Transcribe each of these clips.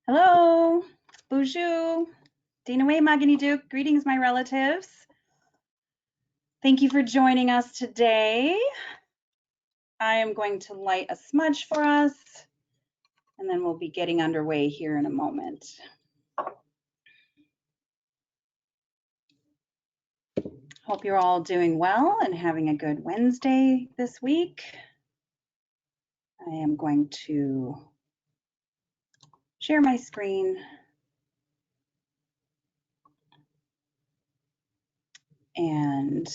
Hello, bonjour, Dinaway Maganiduk. Greetings, my relatives. Thank you for joining us today. I am going to light a smudge for us, and then we'll be getting underway here in a moment. Hope you're all doing well and having a good Wednesday this week. I am going to share my screen. And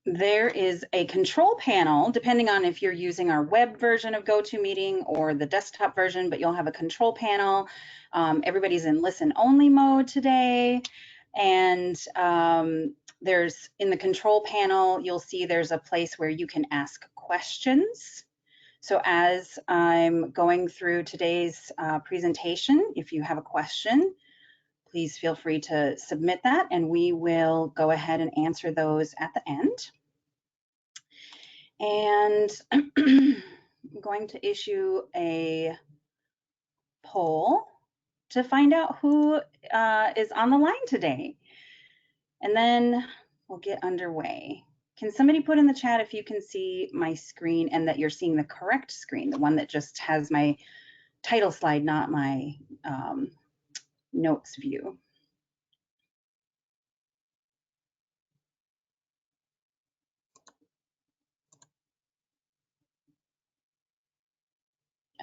there is a control panel, depending on if you're using our web version of GoToMeeting or the desktop version, but you'll have a control panel. Everybody's in listen only mode today. And there's in the control panel, you'll see there's a place where you can ask questions. So as I'm going through today's presentation, if you have a question, please feel free to submit that and we will go ahead and answer those at the end. And I'm going to issue a poll to find out who is on the line today. And then we'll get underway. Can somebody put in the chat if you can see my screen and that you're seeing the correct screen, the one that just has my title slide, not my notes view.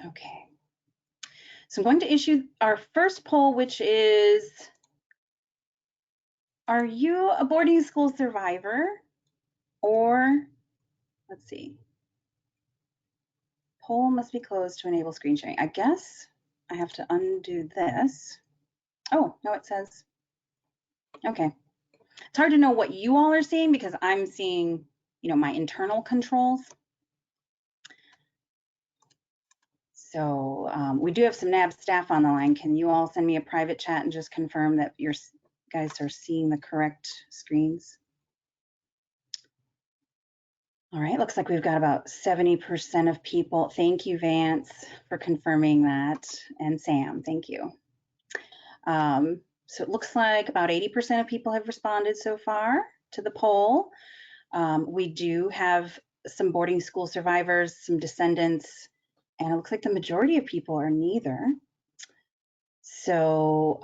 Okay. So I'm going to issue our first poll, which is, are you a boarding school survivor? Or, let's see, poll must be closed to enable screen sharing. I guess I have to undo this. Oh, no, it says, okay. It's hard to know what you all are seeing because I'm seeing, my internal controls. So we do have some NABS staff on the line. Can you all send me a private chat and just confirm that you guys are seeing the correct screens? All right, looks like we've got about 70% of people. Thank you, Vance, for confirming that. And Sam, thank you. So it looks like about 80% of people have responded so far to the poll. We do have some boarding school survivors, some descendants, and it looks like the majority of people are neither. So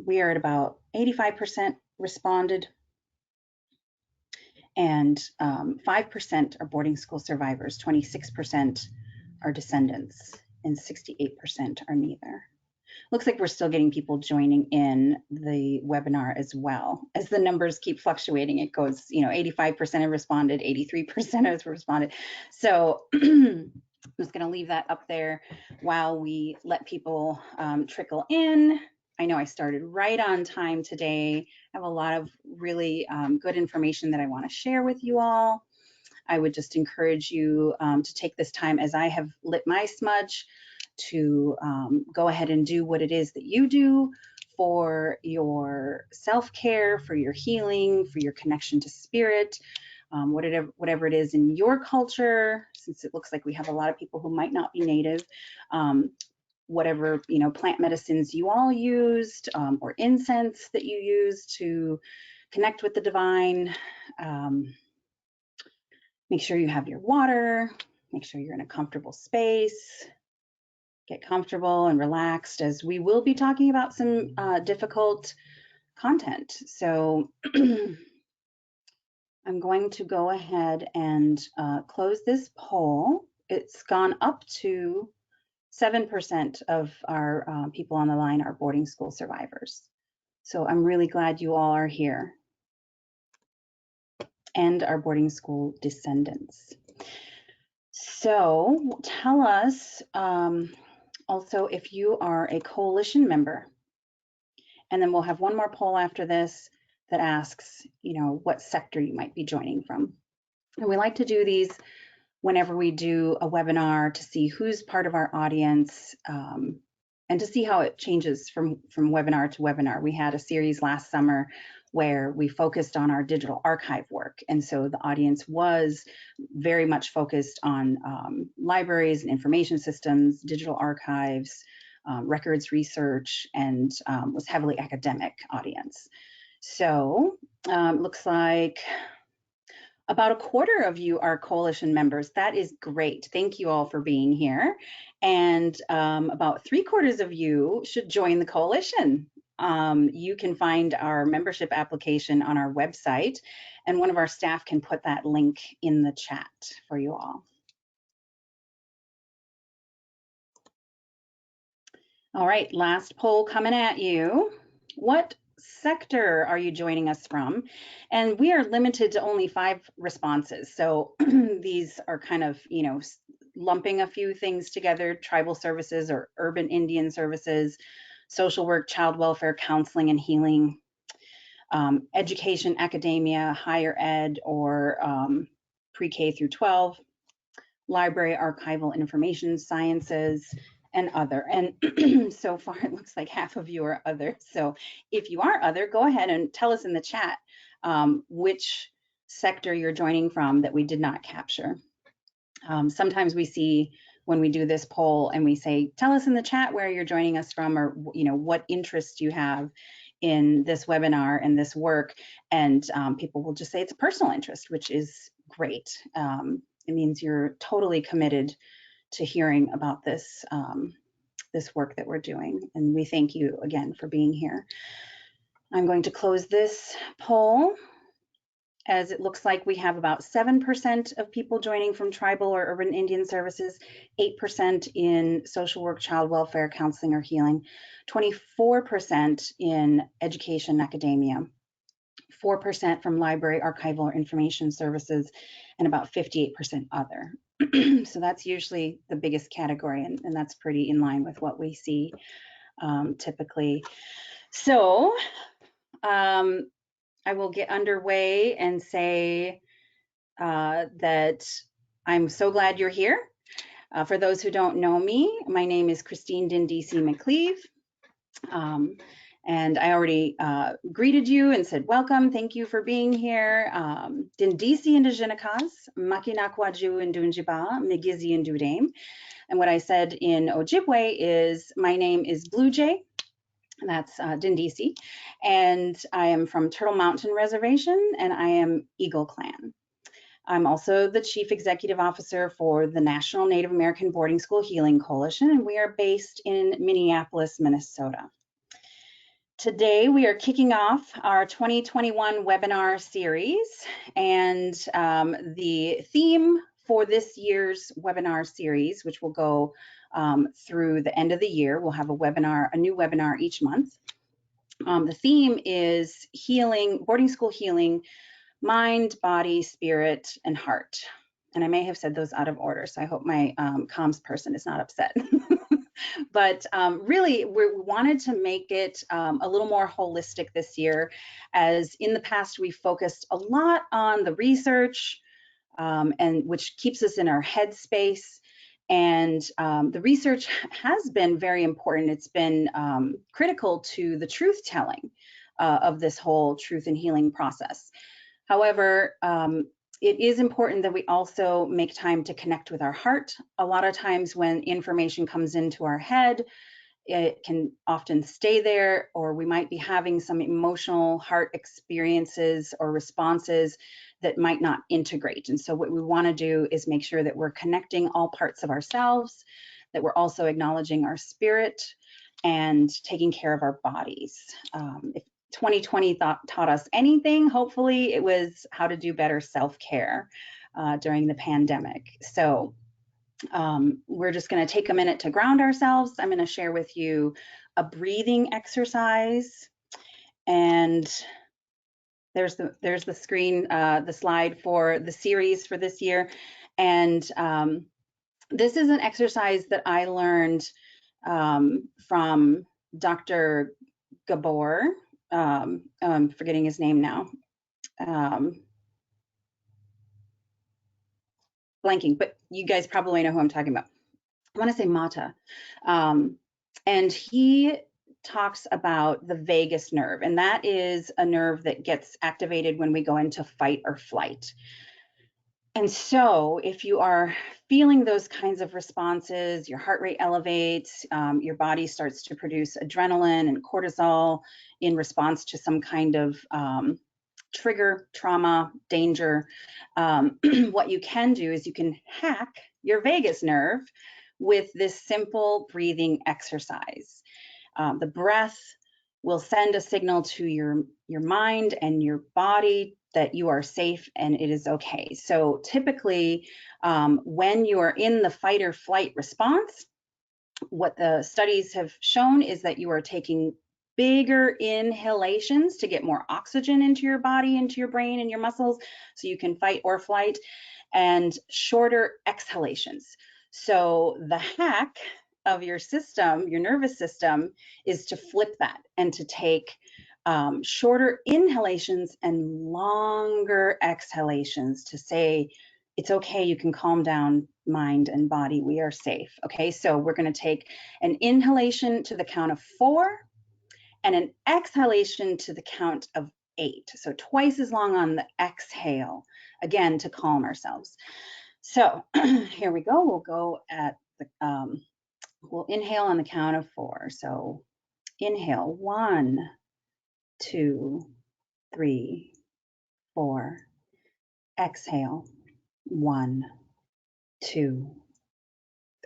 we are at about 85% responded, and 5% are boarding school survivors, 26% are descendants, and 68% are neither. Looks like we're still getting people joining in the webinar as well. As the numbers keep fluctuating, it goes, 85% have responded, 83% have responded. So I'm just going to leave that up there while we let people trickle in. I know I started right on time today. I have a lot of really good information that I want to share with you all. I would just encourage you to take this time as I have lit my smudge to go ahead and do what it is that you do for your self-care, for your healing, for your connection to spirit, whatever it is in your culture, since it looks like we have a lot of people who might not be native, whatever plant medicines you all used or incense that you use to connect with the divine. Make sure you have your water, make sure you're in a comfortable space. Get comfortable and relaxed as we will be talking about some difficult content. So I'm going to go ahead and close this poll. It's gone up to 7% of our people on the line are boarding school survivors. So I'm really glad you all are here and are boarding school descendants. So tell us, also, if you are a coalition member, and then we'll have one more poll after this that asks, what sector you might be joining from. And we like to do these whenever we do a webinar to see who's part of our audience and to see how it changes from webinar to webinar. We had a series last summer where we focused on our digital archive work. And so the audience was very much focused on libraries and information systems, digital archives, records research, and was heavily academic audience. So looks like about a quarter of you are coalition members. That is great. Thank you all for being here. And about 3/4 of you should join the coalition. You can find our membership application on our website, and one of our staff can put that link in the chat for you all. All right, last poll coming at you. What sector are you joining us from? And we are limited to only 5 responses. So these are kind of, you know, lumping a few things together: tribal services or urban Indian services, social work, child welfare, counseling and healing, education, academia, higher ed, or pre-K through 12, library, archival, information sciences, and other. And so far it looks like half of you are other. So if you are other, go ahead and tell us in the chat which sector you're joining from that we did not capture. Sometimes we see when we do this poll and we say, tell us in the chat where you're joining us from, or you know, what interest you have in this webinar and this work, and people will just say it's a personal interest, which is great. It means you're totally committed to hearing about this this work that we're doing, and we thank you again for being here. I'm going to close this poll, as it looks like we have about 7% of people joining from tribal or urban Indian services, 8% in social work, child welfare, counseling or healing, 24% in education, academia, 4% from library, archival or information services, and about 58% other. So that's usually the biggest category, and that's pretty in line with what we see typically. So I will get underway and say that I'm so glad you're here. For those who don't know me, my name is Diindiisi McCleave. And I already greeted you and said, welcome, thank you for being here. Diindiisi Indigenous, Makinakwaju and Dunjiba, Migizi and Dudame. And what I said in Ojibwe is, my name is Blue Jay, and that's Diindiisi, and I am from Turtle Mountain Reservation, and I am Eagle Clan. I'm also the Chief Executive Officer for the National Native American Boarding School Healing Coalition, and we are based in Minneapolis, Minnesota. Today, we are kicking off our 2021 webinar series, and the theme for this year's webinar series, which will go through the end of the year, we'll have a new webinar each month. The theme is healing, boarding school healing, mind, body, spirit, and heart. And I may have said those out of order, so I hope my comms person is not upset. But really, we wanted to make it a little more holistic this year, as in the past we focused a lot on the research, and which keeps us in our head space. And the research has been very important. It's been critical to the truth telling of this whole truth and healing process. However, it is important that we also make time to connect with our heart. A lot of times when information comes into our head, it can often stay there, or we might be having some emotional heart experiences or responses that might not integrate. And so what we want to do is make sure that we're connecting all parts of ourselves, that we're also acknowledging our spirit and taking care of our bodies. If 2020 taught us anything, hopefully it was how to do better self-care during the pandemic. So we're just going to take a minute to ground ourselves. I'm going to share with you a breathing exercise, and there's the screen, the slide for the series for this year. And this is an exercise that I learned from Dr. Gabor. I'm forgetting his name now. Blanking, but you guys probably know who I'm talking about. I want to say Mata. And he talks about the vagus nerve, and that is a nerve that gets activated when we go into fight or flight. And so if you are feeling those kinds of responses, your heart rate elevates, your body starts to produce adrenaline and cortisol in response to some kind of trigger, trauma, danger, what you can do is you can hack your vagus nerve with this simple breathing exercise. The breath will send a signal to your mind and your body that you are safe and it is okay. So typically, when you are in the fight or flight response, what the studies have shown is that you are taking bigger inhalations to get more oxygen into your body, into your brain and your muscles, so you can fight or flight, and shorter exhalations. So the hack of your system, your nervous system, is to flip that and to take shorter inhalations and longer exhalations to say, it's okay, you can calm down, mind and body, we are safe. Okay, so we're going to take an inhalation to the count of 4 and an exhalation to the count of 8. So twice as long on the exhale, again, to calm ourselves. So here we go. We'll go at the, we'll inhale on the count of 4. So inhale, 1, 2, 3, 4. Exhale, 1, 2,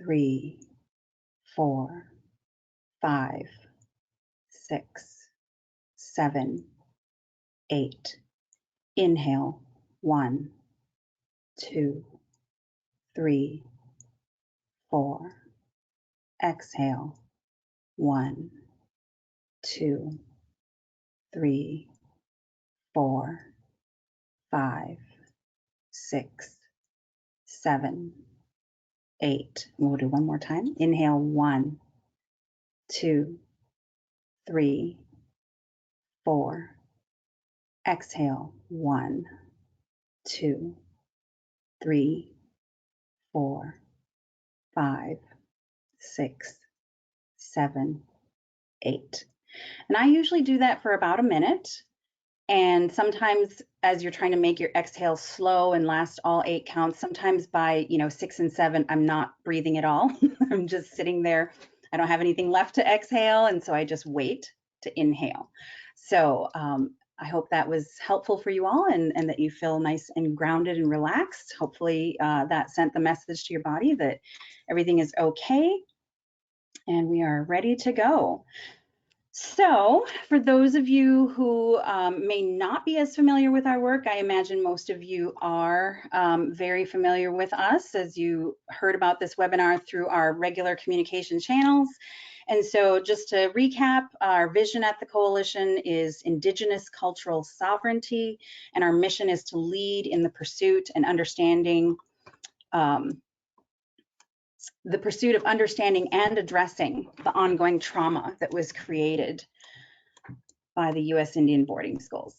3, 4, 5, 6, 7, 8. Inhale, 1, 2, 3, 4. Exhale, 1, 2, 3, 4, 5, 6, 7, 8. We'll do one more time. Inhale, 1, 2, 3, 4. Exhale, 1, 2, 3, 4, 5, 6, 7, 8. And I usually do that for about a minute. And sometimes as you're trying to make your exhale slow and last all 8 counts, sometimes by 6 and 7, I'm not breathing at all. I'm just sitting there. I don't have anything left to exhale. And so I just wait to inhale. So I hope that was helpful for you all and that you feel nice and grounded and relaxed. Hopefully that sent the message to your body that everything is okay and we are ready to go. So for those of you who may not be as familiar with our work, I imagine most of you are very familiar with us as you heard about this webinar through our regular communication channels. And so just to recap, our vision at the Coalition is Indigenous cultural sovereignty, and our mission is to lead in the pursuit and understanding of understanding and addressing the ongoing trauma that was created by the U.S. Indian boarding schools.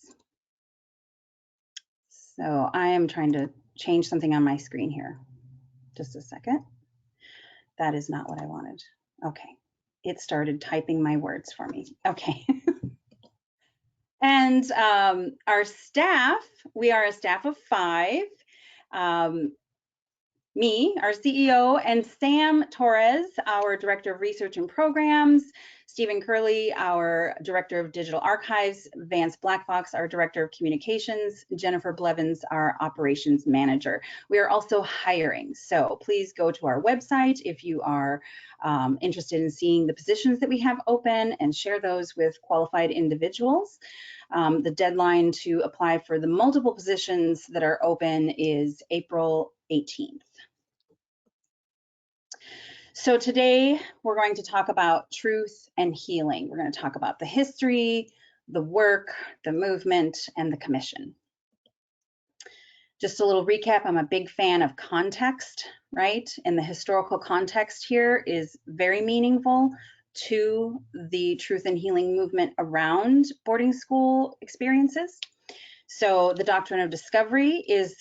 So I am trying to change something on my screen here. Just a second. That is not what I wanted. Okay, it started typing my words for me. Okay. And our staff, we are a staff of 5. Me, our CEO, and Sam Torres, our Director of Research and Programs, Stephen Curley, our Director of Digital Archives, Vance Blackfox, our Director of Communications, Jennifer Blevins, our Operations Manager. We are also hiring, so please go to our website if you are interested in seeing the positions that we have open and share those with qualified individuals. The deadline to apply for the multiple positions that are open is April 18th. So today we're going to talk about truth and healing. We're going to talk about the history, the work, the movement, and the commission. Just a little recap, I'm a big fan of context, right? And the historical context here is very meaningful to the truth and healing movement around boarding school experiences. So the doctrine of discovery is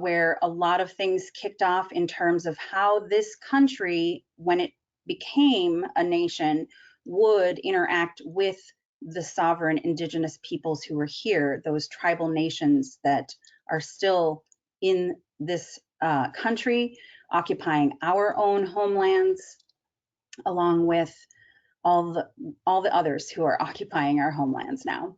where a lot of things kicked off in terms of how this country, when it became a nation, would interact with the sovereign indigenous peoples who were here, those tribal nations that are still in this country, occupying our own homelands, along with all the others who are occupying our homelands now.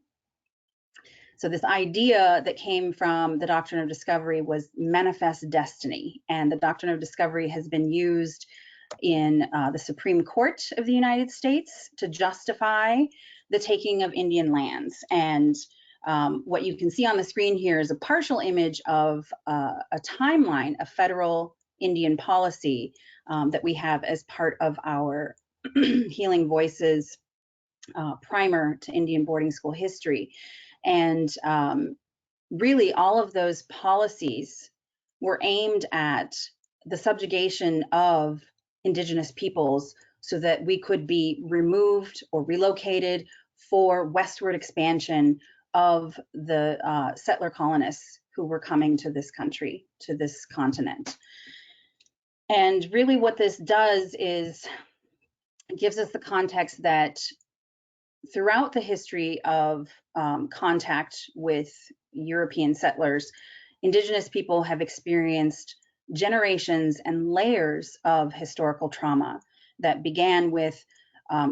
So this idea that came from the doctrine of discovery was manifest destiny, and the doctrine of discovery has been used in the Supreme Court of the United States to justify the taking of Indian lands. And what you can see on the screen here is a partial image of a timeline of federal Indian policy that we have as part of our Healing Voices primer to Indian boarding school history. And really all of those policies were aimed at the subjugation of indigenous peoples so that we could be removed or relocated for westward expansion of the settler colonists who were coming to this country, to this continent. And really what this does is it gives us the context that throughout the history of contact with European settlers, indigenous people have experienced generations and layers of historical trauma that began with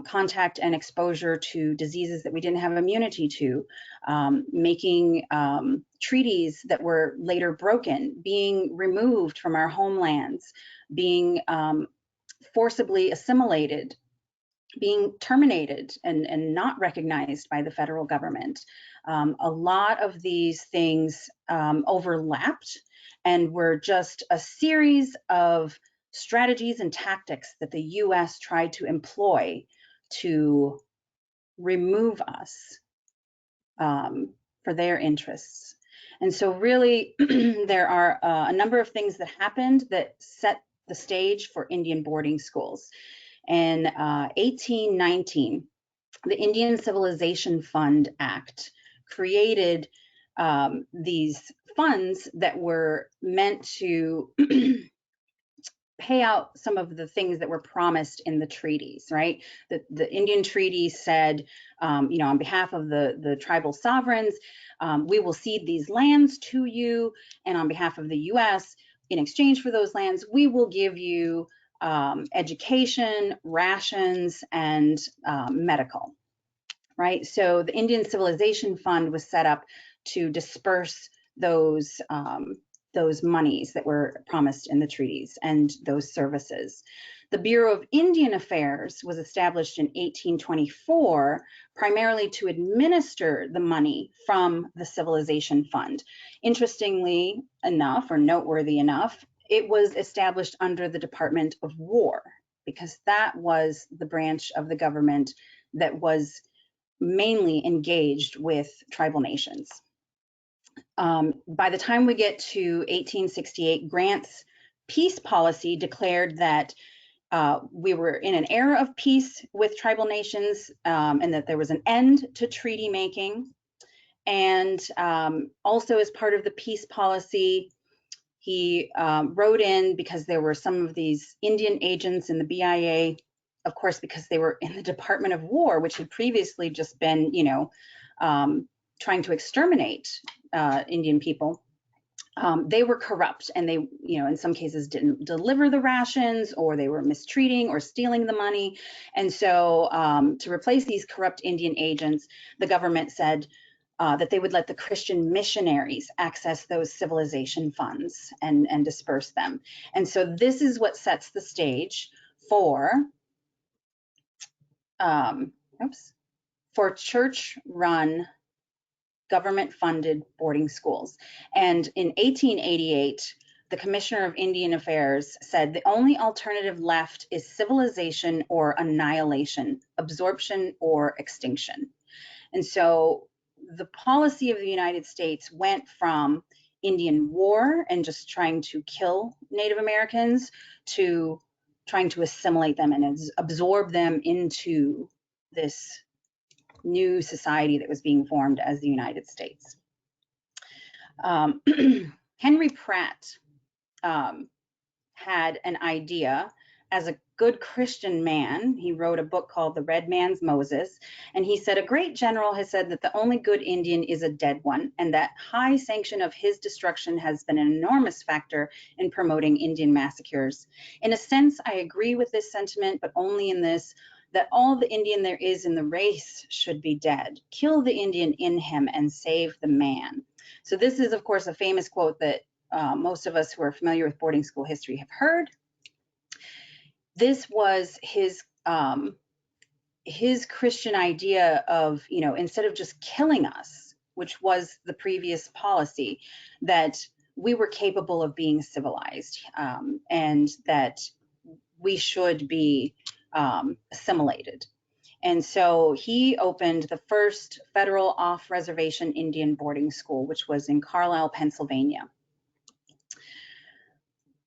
contact and exposure to diseases that we didn't have immunity to, making treaties that were later broken, being removed from our homelands, being forcibly assimilated, being terminated and not recognized by the federal government. A lot of these things overlapped and were just a series of strategies and tactics that the US tried to employ to remove us for their interests. And so really there are a number of things that happened that set the stage for Indian boarding schools. In 1819, the Indian Civilization Fund Act created these funds that were meant to pay out some of the things that were promised in the treaties, right? The Indian treaty said, on behalf of the tribal sovereigns, we will cede these lands to you, and on behalf of the US, in exchange for those lands, we will give you education, rations, and medical, right? So the Indian Civilization Fund was set up to disperse those monies that were promised in the treaties and those services. The Bureau of Indian Affairs was established in 1824 primarily to administer the money from the Civilization Fund. Interestingly enough, or noteworthy enough, it was established under the Department of War because that was the branch of the government that was mainly engaged with tribal nations. By the time we get to 1868, Grant's peace policy declared that we were in an era of peace with tribal nations and that there was an end to treaty making. And also as part of the peace policy, he wrote in, because there were some of these Indian agents in the BIA, of course, because they were in the Department of War, which had previously just been, trying to exterminate Indian people. They were corrupt, and they, in some cases didn't deliver the rations, or they were mistreating or stealing the money. And so to replace these corrupt Indian agents, the government said that they would let the Christian missionaries access those civilization funds and disperse them. And so this is what sets the stage for church-run, government-funded boarding schools. And in 1888, the Commissioner of Indian Affairs said the only alternative left is civilization or annihilation, absorption or extinction. And so the policy of the United States went from Indian war and just trying to kill Native Americans to trying to assimilate them and absorb them into this new society that was being formed as the United States. Henry Pratt had an idea as a good Christian man. He wrote a book called The Red Man's Moses, and he said, a great general has said that the only good Indian is a dead one, and that high sanction of his destruction has been an enormous factor in promoting Indian massacres. In a sense, I agree with this sentiment, but only in this, that all the Indian there is in the race should be dead. Kill the Indian in him and save the man. So this is, of course, a famous quote that most of us who are familiar with boarding school history have heard. This was his Christian idea of, instead of just killing us, which was the previous policy, that we were capable of being civilized, and that we should be assimilated. And so he opened the first federal off-reservation Indian boarding school, which was in Carlisle, Pennsylvania.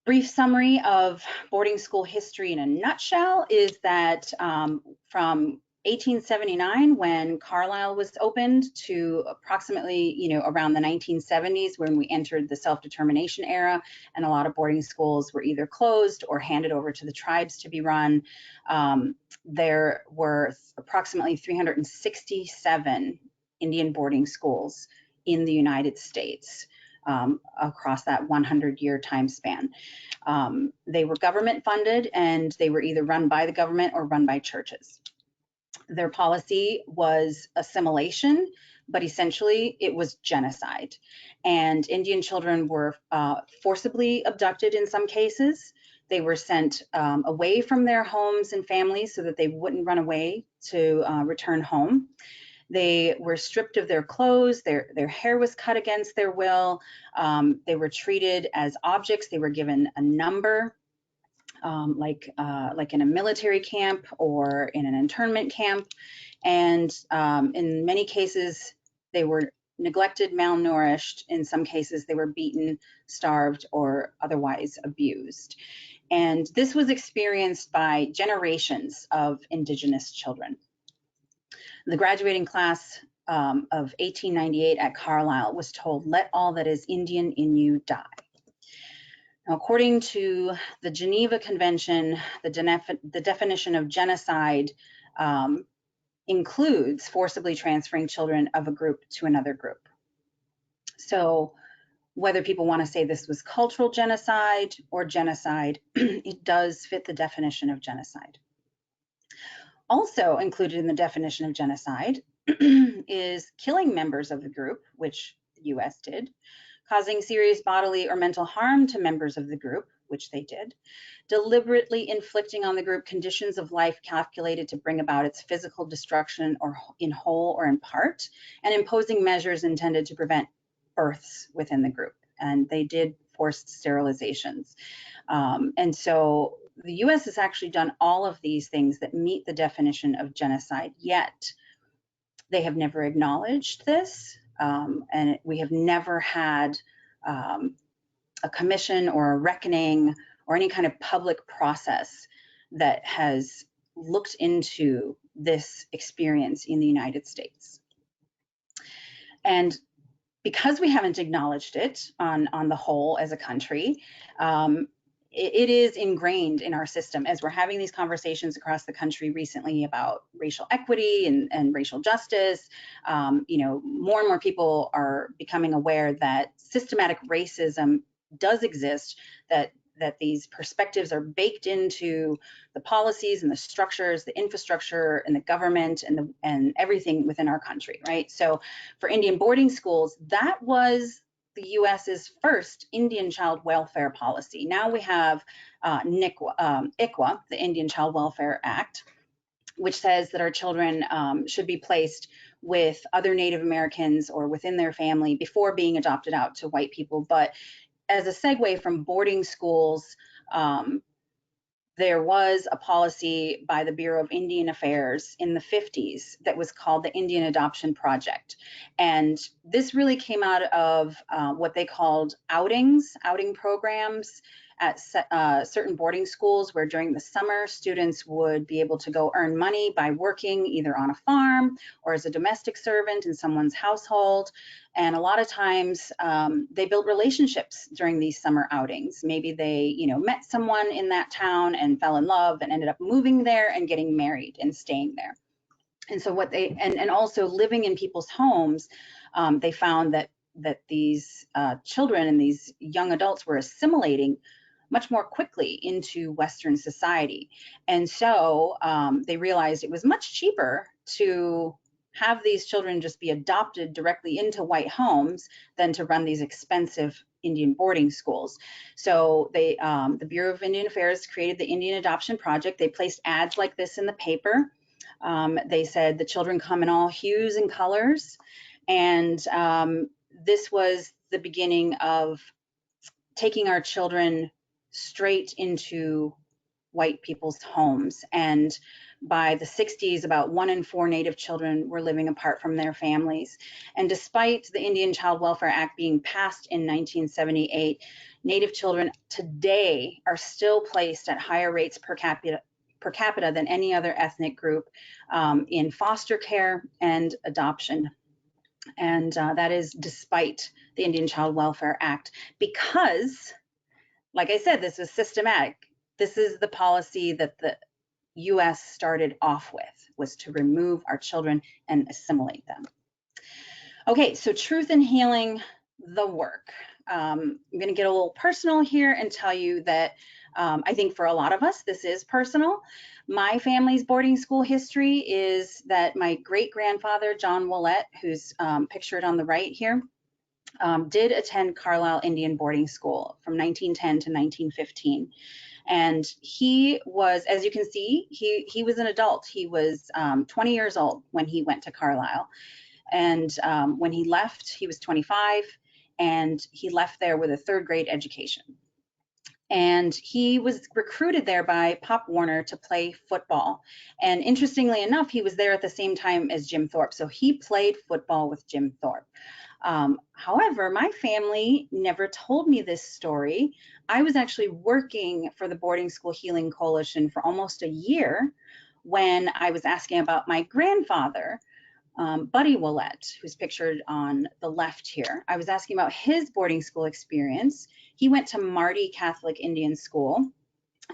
Brief summary of boarding school history in a nutshell is that from 1879, when Carlisle was opened, to approximately, around the 1970s, when we entered the self-determination era, and a lot of boarding schools were either closed or handed over to the tribes to be run. There were approximately 367 Indian boarding schools in the United States across that 100-year time span. They were government funded, and they were either run by the government or run by churches. Their policy was assimilation, but essentially it was genocide. And Indian children were forcibly abducted in some cases. They were sent away from their homes and families so that they wouldn't run away to return home. They were stripped of their clothes, their hair was cut against their will. They were treated as objects. They were given a number, like in a military camp or in an internment camp. And in many cases, they were neglected, malnourished. In some cases, they were beaten, starved, or otherwise abused. And this was experienced by generations of Indigenous children. The graduating class of 1898 at Carlisle was told, "Let all that is Indian in you die." Now, according to the Geneva Convention, the definition of genocide includes forcibly transferring children of a group to another group. So whether people want to say this was cultural genocide or genocide, it does fit the definition of genocide. Also included in the definition of genocide is killing members of the group, which the US did, causing serious bodily or mental harm to members of the group, which they did, deliberately inflicting on the group conditions of life calculated to bring about its physical destruction or in whole or in part, and imposing measures intended to prevent births within the group. And they did forced sterilizations. And so the US has actually done all of these things that meet the definition of genocide, yet they have never acknowledged this, and we have never had a commission or a reckoning or any kind of public process that has looked into this experience in the United States. And because we haven't acknowledged it on the whole as a country, it is ingrained in our system. As we're having these conversations across the country recently about racial equity and racial justice, more and more people are becoming aware that systematic racism does exist, that these perspectives are baked into the policies and the structures, the infrastructure and the government and everything within our country, right? So for Indian boarding schools, that was the US's first Indian child welfare policy. Now we have ICWA, the Indian Child Welfare Act, which says that our children should be placed with other Native Americans or within their family before being adopted out to white people. But as a segue from boarding schools, there was a policy by the Bureau of Indian Affairs in the 50s that was called the Indian Adoption Project. And this really came out of what they called outing programs at certain boarding schools where during the summer students would be able to go earn money by working either on a farm or as a domestic servant in someone's household. And a lot of times they built relationships during these summer outings. Maybe they, met someone in that town and fell in love and ended up moving there and getting married and staying there. And so what they, and also living in people's homes, they found that these children and these young adults were assimilating much more quickly into Western society. And so they realized it was much cheaper to have these children just be adopted directly into white homes than to run these expensive Indian boarding schools. So they, the Bureau of Indian Affairs created the Indian Adoption Project. They placed ads like this in the paper. They said the children come in all hues and colors. And this was the beginning of taking our children straight into white people's homes. And by the 60s, about 1 in 4 Native children were living apart from their families. And despite the Indian Child Welfare Act being passed in 1978, Native children today are still placed at higher rates per capita than any other ethnic group in foster care and adoption. And that is despite the Indian Child Welfare Act, because, like I said, this was systematic. This is the policy that the US started off with, was to remove our children and assimilate them. Okay, so truth in healing, the work. I'm going to get a little personal here and tell you that I think for a lot of us, this is personal. My family's boarding school history is that my great-grandfather, John Willett, who's pictured on the right here, did attend Carlisle Indian Boarding School from 1910 to 1915. And he was, as you can see, he was an adult. He was 20 years old when he went to Carlisle. And when he left, he was 25, and he left there with a 3rd grade education. And he was recruited there by Pop Warner to play football. And interestingly enough, he was there at the same time as Jim Thorpe. So he played football with Jim Thorpe. However, my family never told me this story. I was actually working for the Boarding School Healing Coalition for almost a year when I was asking about my grandfather, Buddy Willett, who's pictured on the left here. I was asking about his boarding school experience. He went to Marty Catholic Indian School,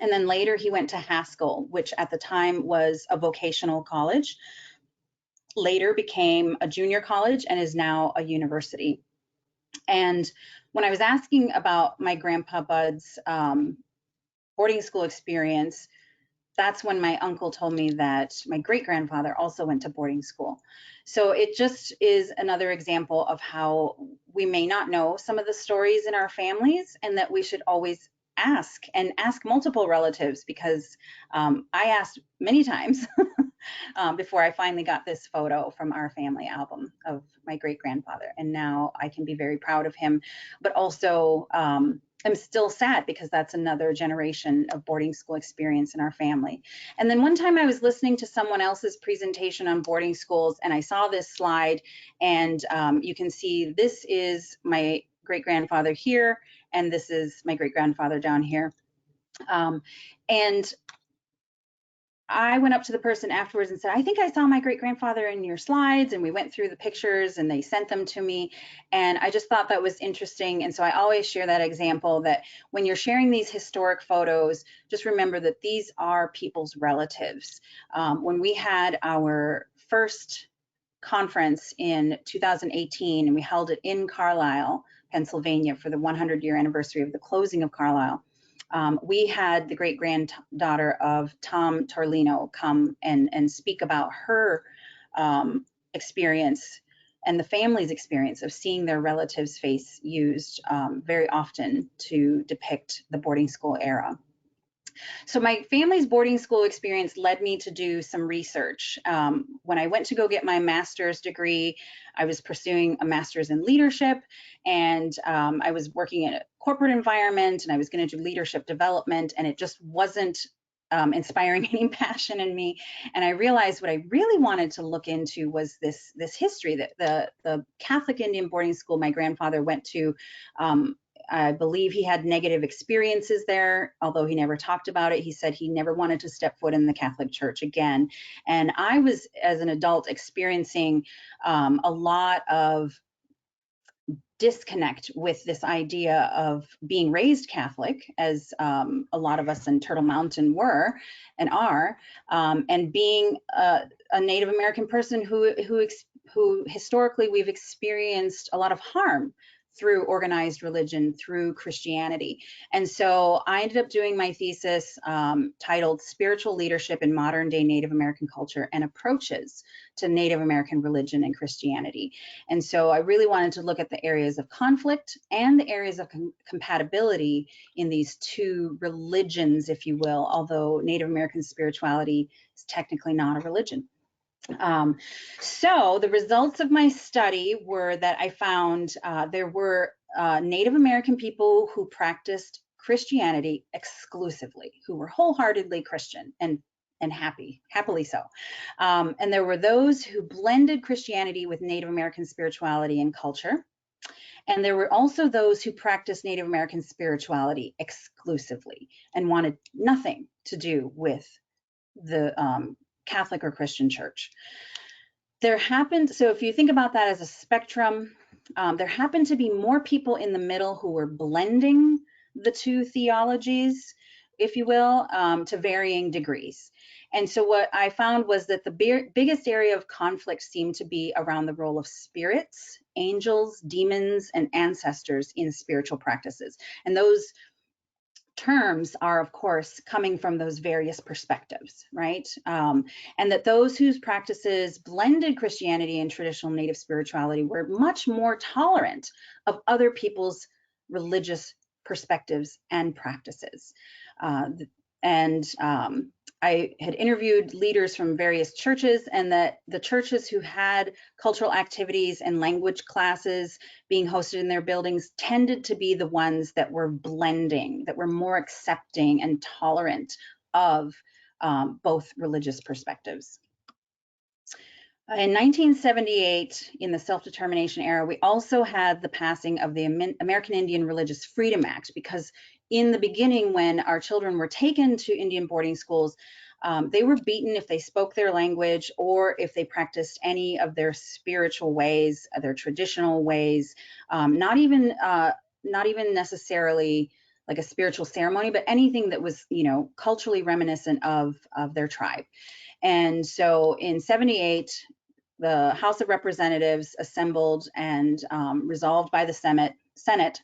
and then later he went to Haskell, which at the time was a vocational college, later became a junior college and is now a university. And when I was asking about my grandpa Bud's boarding school experience, that's when my uncle told me that my great-grandfather also went to boarding school. So it just is another example of how we may not know some of the stories in our families, and that we should always ask, and ask multiple relatives, because I asked many times before I finally got this photo from our family album of my great-grandfather. And now I can be very proud of him, but also I'm still sad because that's another generation of boarding school experience in our family. And then one time I was listening to someone else's presentation on boarding schools, and I saw this slide, and you can see this is my great-grandfather here, and this is my great-grandfather down here. And I went up to the person afterwards and said, I think I saw my great-grandfather in your slides, and we went through the pictures and they sent them to me. And I just thought that was interesting. And so I always share that example, that when you're sharing these historic photos, just remember that these are people's relatives. When we had our first conference in 2018, and we held it in Carlisle, Pennsylvania, for the 100-year anniversary of the closing of Carlisle, we had the great-granddaughter of Tom Torlino come and speak about her experience and the family's experience of seeing their relatives' face used very often to depict the boarding school era. So my family's boarding school experience led me to do some research. When I went to go get my master's degree, I was pursuing a master's in leadership, and I was working in a corporate environment, and I was going to do leadership development, and it just wasn't inspiring any passion in me. And I realized what I really wanted to look into was this history, that the Catholic Indian boarding school my grandfather went to I believe he had negative experiences there, although he never talked about it. He said he never wanted to step foot in the Catholic Church again. And I was, as an adult, experiencing a lot of disconnect with this idea of being raised Catholic, as a lot of us in Turtle Mountain were and are, and being a Native American person who historically we've experienced a lot of harm through organized religion, through Christianity. And so I ended up doing my thesis titled Spiritual Leadership in Modern Day Native American Culture and Approaches to Native American Religion and Christianity. And so I really wanted to look at the areas of conflict and the areas of compatibility in these two religions, if you will, although Native American spirituality is technically not a religion. So the results of my study were that I found there were Native American people who practiced Christianity exclusively, who were wholeheartedly Christian and happily so. And there were those who blended Christianity with Native American spirituality and culture. And there were also those who practiced Native American spirituality exclusively and wanted nothing to do with the Catholic or Christian church. So if you think about that as a spectrum, there happened to be more people in the middle who were blending the two theologies, if you will, to varying degrees. And so what I found was that the biggest area of conflict seemed to be around the role of spirits, angels, demons, and ancestors in spiritual practices. And those terms are, of course, coming from those various perspectives, right? And that those whose practices blended Christianity and traditional Native spirituality were much more tolerant of other people's religious perspectives and practices. I had interviewed leaders from various churches, and that the churches who had cultural activities and language classes being hosted in their buildings tended to be the ones that were blending, that were more accepting and tolerant of both religious perspectives. In 1978, in the self-determination era, we also had the passing of the American Indian Religious Freedom Act, because in the beginning, when our children were taken to Indian boarding schools, they were beaten if they spoke their language or if they practiced any of their spiritual ways, their traditional ways, not even necessarily like a spiritual ceremony, but anything that was, culturally reminiscent of their tribe. And so in 78, the House of Representatives assembled and resolved by the Senate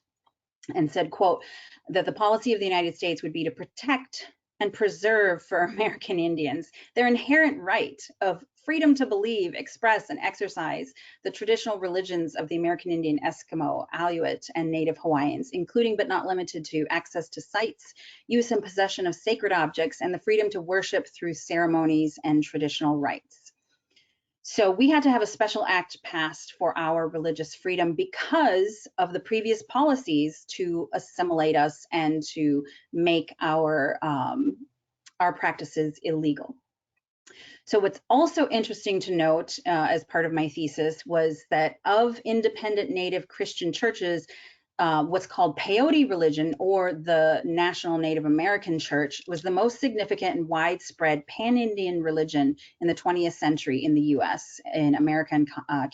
and said, quote, that the policy of the United States would be to protect and preserve for American Indians their inherent right of freedom to believe, express, and exercise the traditional religions of the American Indian, Eskimo, Aleut, and Native Hawaiians, including but not limited to access to sites, use and possession of sacred objects, and the freedom to worship through ceremonies and traditional rites. So we had to have a special act passed for our religious freedom because of the previous policies to assimilate us and to make our practices illegal. So what's also interesting to note as part of my thesis was that of independent Native Christian churches, what's called peyote religion, or the National Native American Church, was the most significant and widespread pan-Indian religion in the 20th century in the US, in America and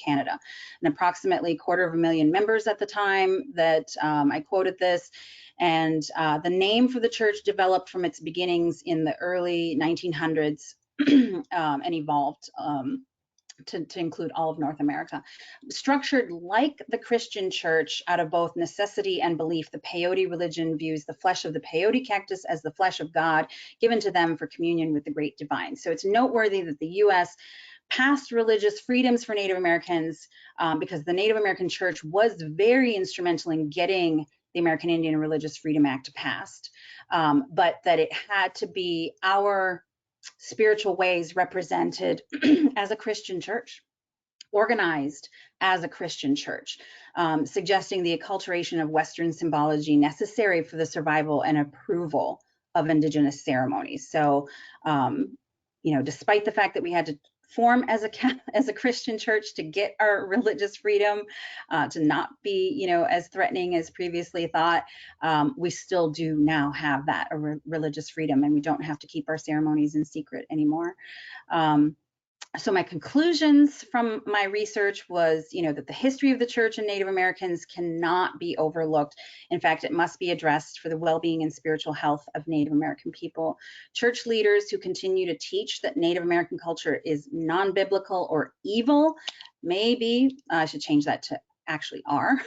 Canada. And approximately 250,000 members at the time that I quoted this. And the name for the church developed from its beginnings in the early 1900s and evolved to include all of North America. Structured like the Christian church out of both necessity and belief, the peyote religion views the flesh of the peyote cactus as the flesh of God given to them for communion with the great divine. So it's noteworthy that the US passed religious freedoms for Native Americans because the Native American church was very instrumental in getting the American Indian Religious Freedom Act passed, but that it had to be our spiritual ways represented as a Christian church, organized as a Christian church, suggesting the acculturation of Western symbology necessary for the survival and approval of Indigenous ceremonies. So, despite the fact that we had to form as a Christian church to get our religious freedom, to not be, you know, as threatening as previously thought, we still do now have that religious freedom, and we don't have to keep our ceremonies in secret anymore. So my conclusions from my research was, you know, that the history of the church and Native Americans cannot be overlooked. In fact, it must be addressed for the well-being and spiritual health of Native American people. Church leaders who continue to teach that Native American culture is non-biblical or evil, maybe I should change that to actually are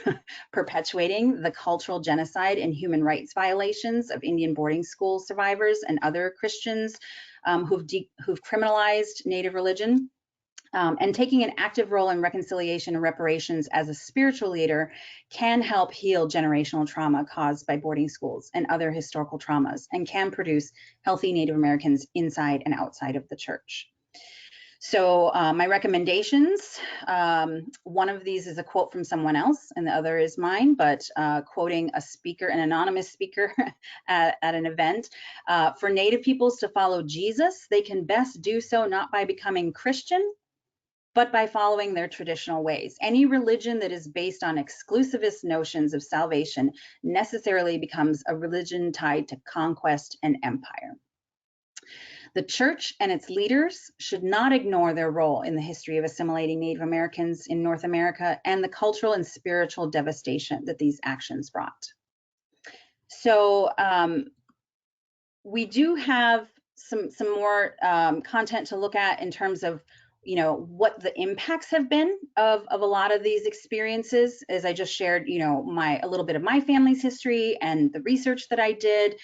perpetuating the cultural genocide and human rights violations of Indian boarding school survivors and other Christians who've criminalized Native religion, and taking an active role in reconciliation and reparations as a spiritual leader can help heal generational trauma caused by boarding schools and other historical traumas, and can produce healthy Native Americans inside and outside of the church. So my recommendations, one of these is a quote from someone else and the other is mine, but quoting a speaker, an anonymous speaker at an event. For Native peoples to follow Jesus, they can best do so not by becoming Christian, but by following their traditional ways. Any religion that is based on exclusivist notions of salvation necessarily becomes a religion tied to conquest and empire. The church and its leaders should not ignore their role in the history of assimilating Native Americans in North America and the cultural and spiritual devastation that these actions brought. So we do have some more content to look at in terms of, you know, what the impacts have been of a lot of these experiences. As I just shared, you know, a little bit of my family's history and the research that I did.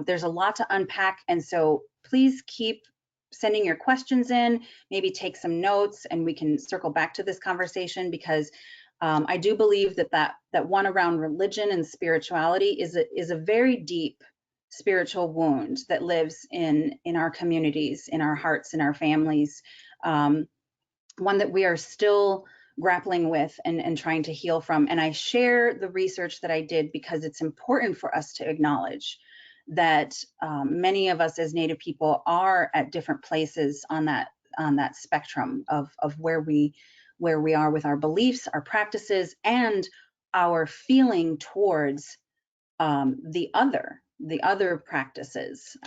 There's a lot to unpack, and so please keep sending your questions in, maybe take some notes, and we can circle back to this conversation, because I do believe that one around religion and spirituality is a very deep spiritual wound that lives in our communities, in our hearts, in our families, one that we are still grappling with and trying to heal from. And I share the research that I did because it's important for us to acknowledge that many of us as Native people are at different places on that spectrum of where we are with our beliefs, our practices, and our feeling towards the other practices.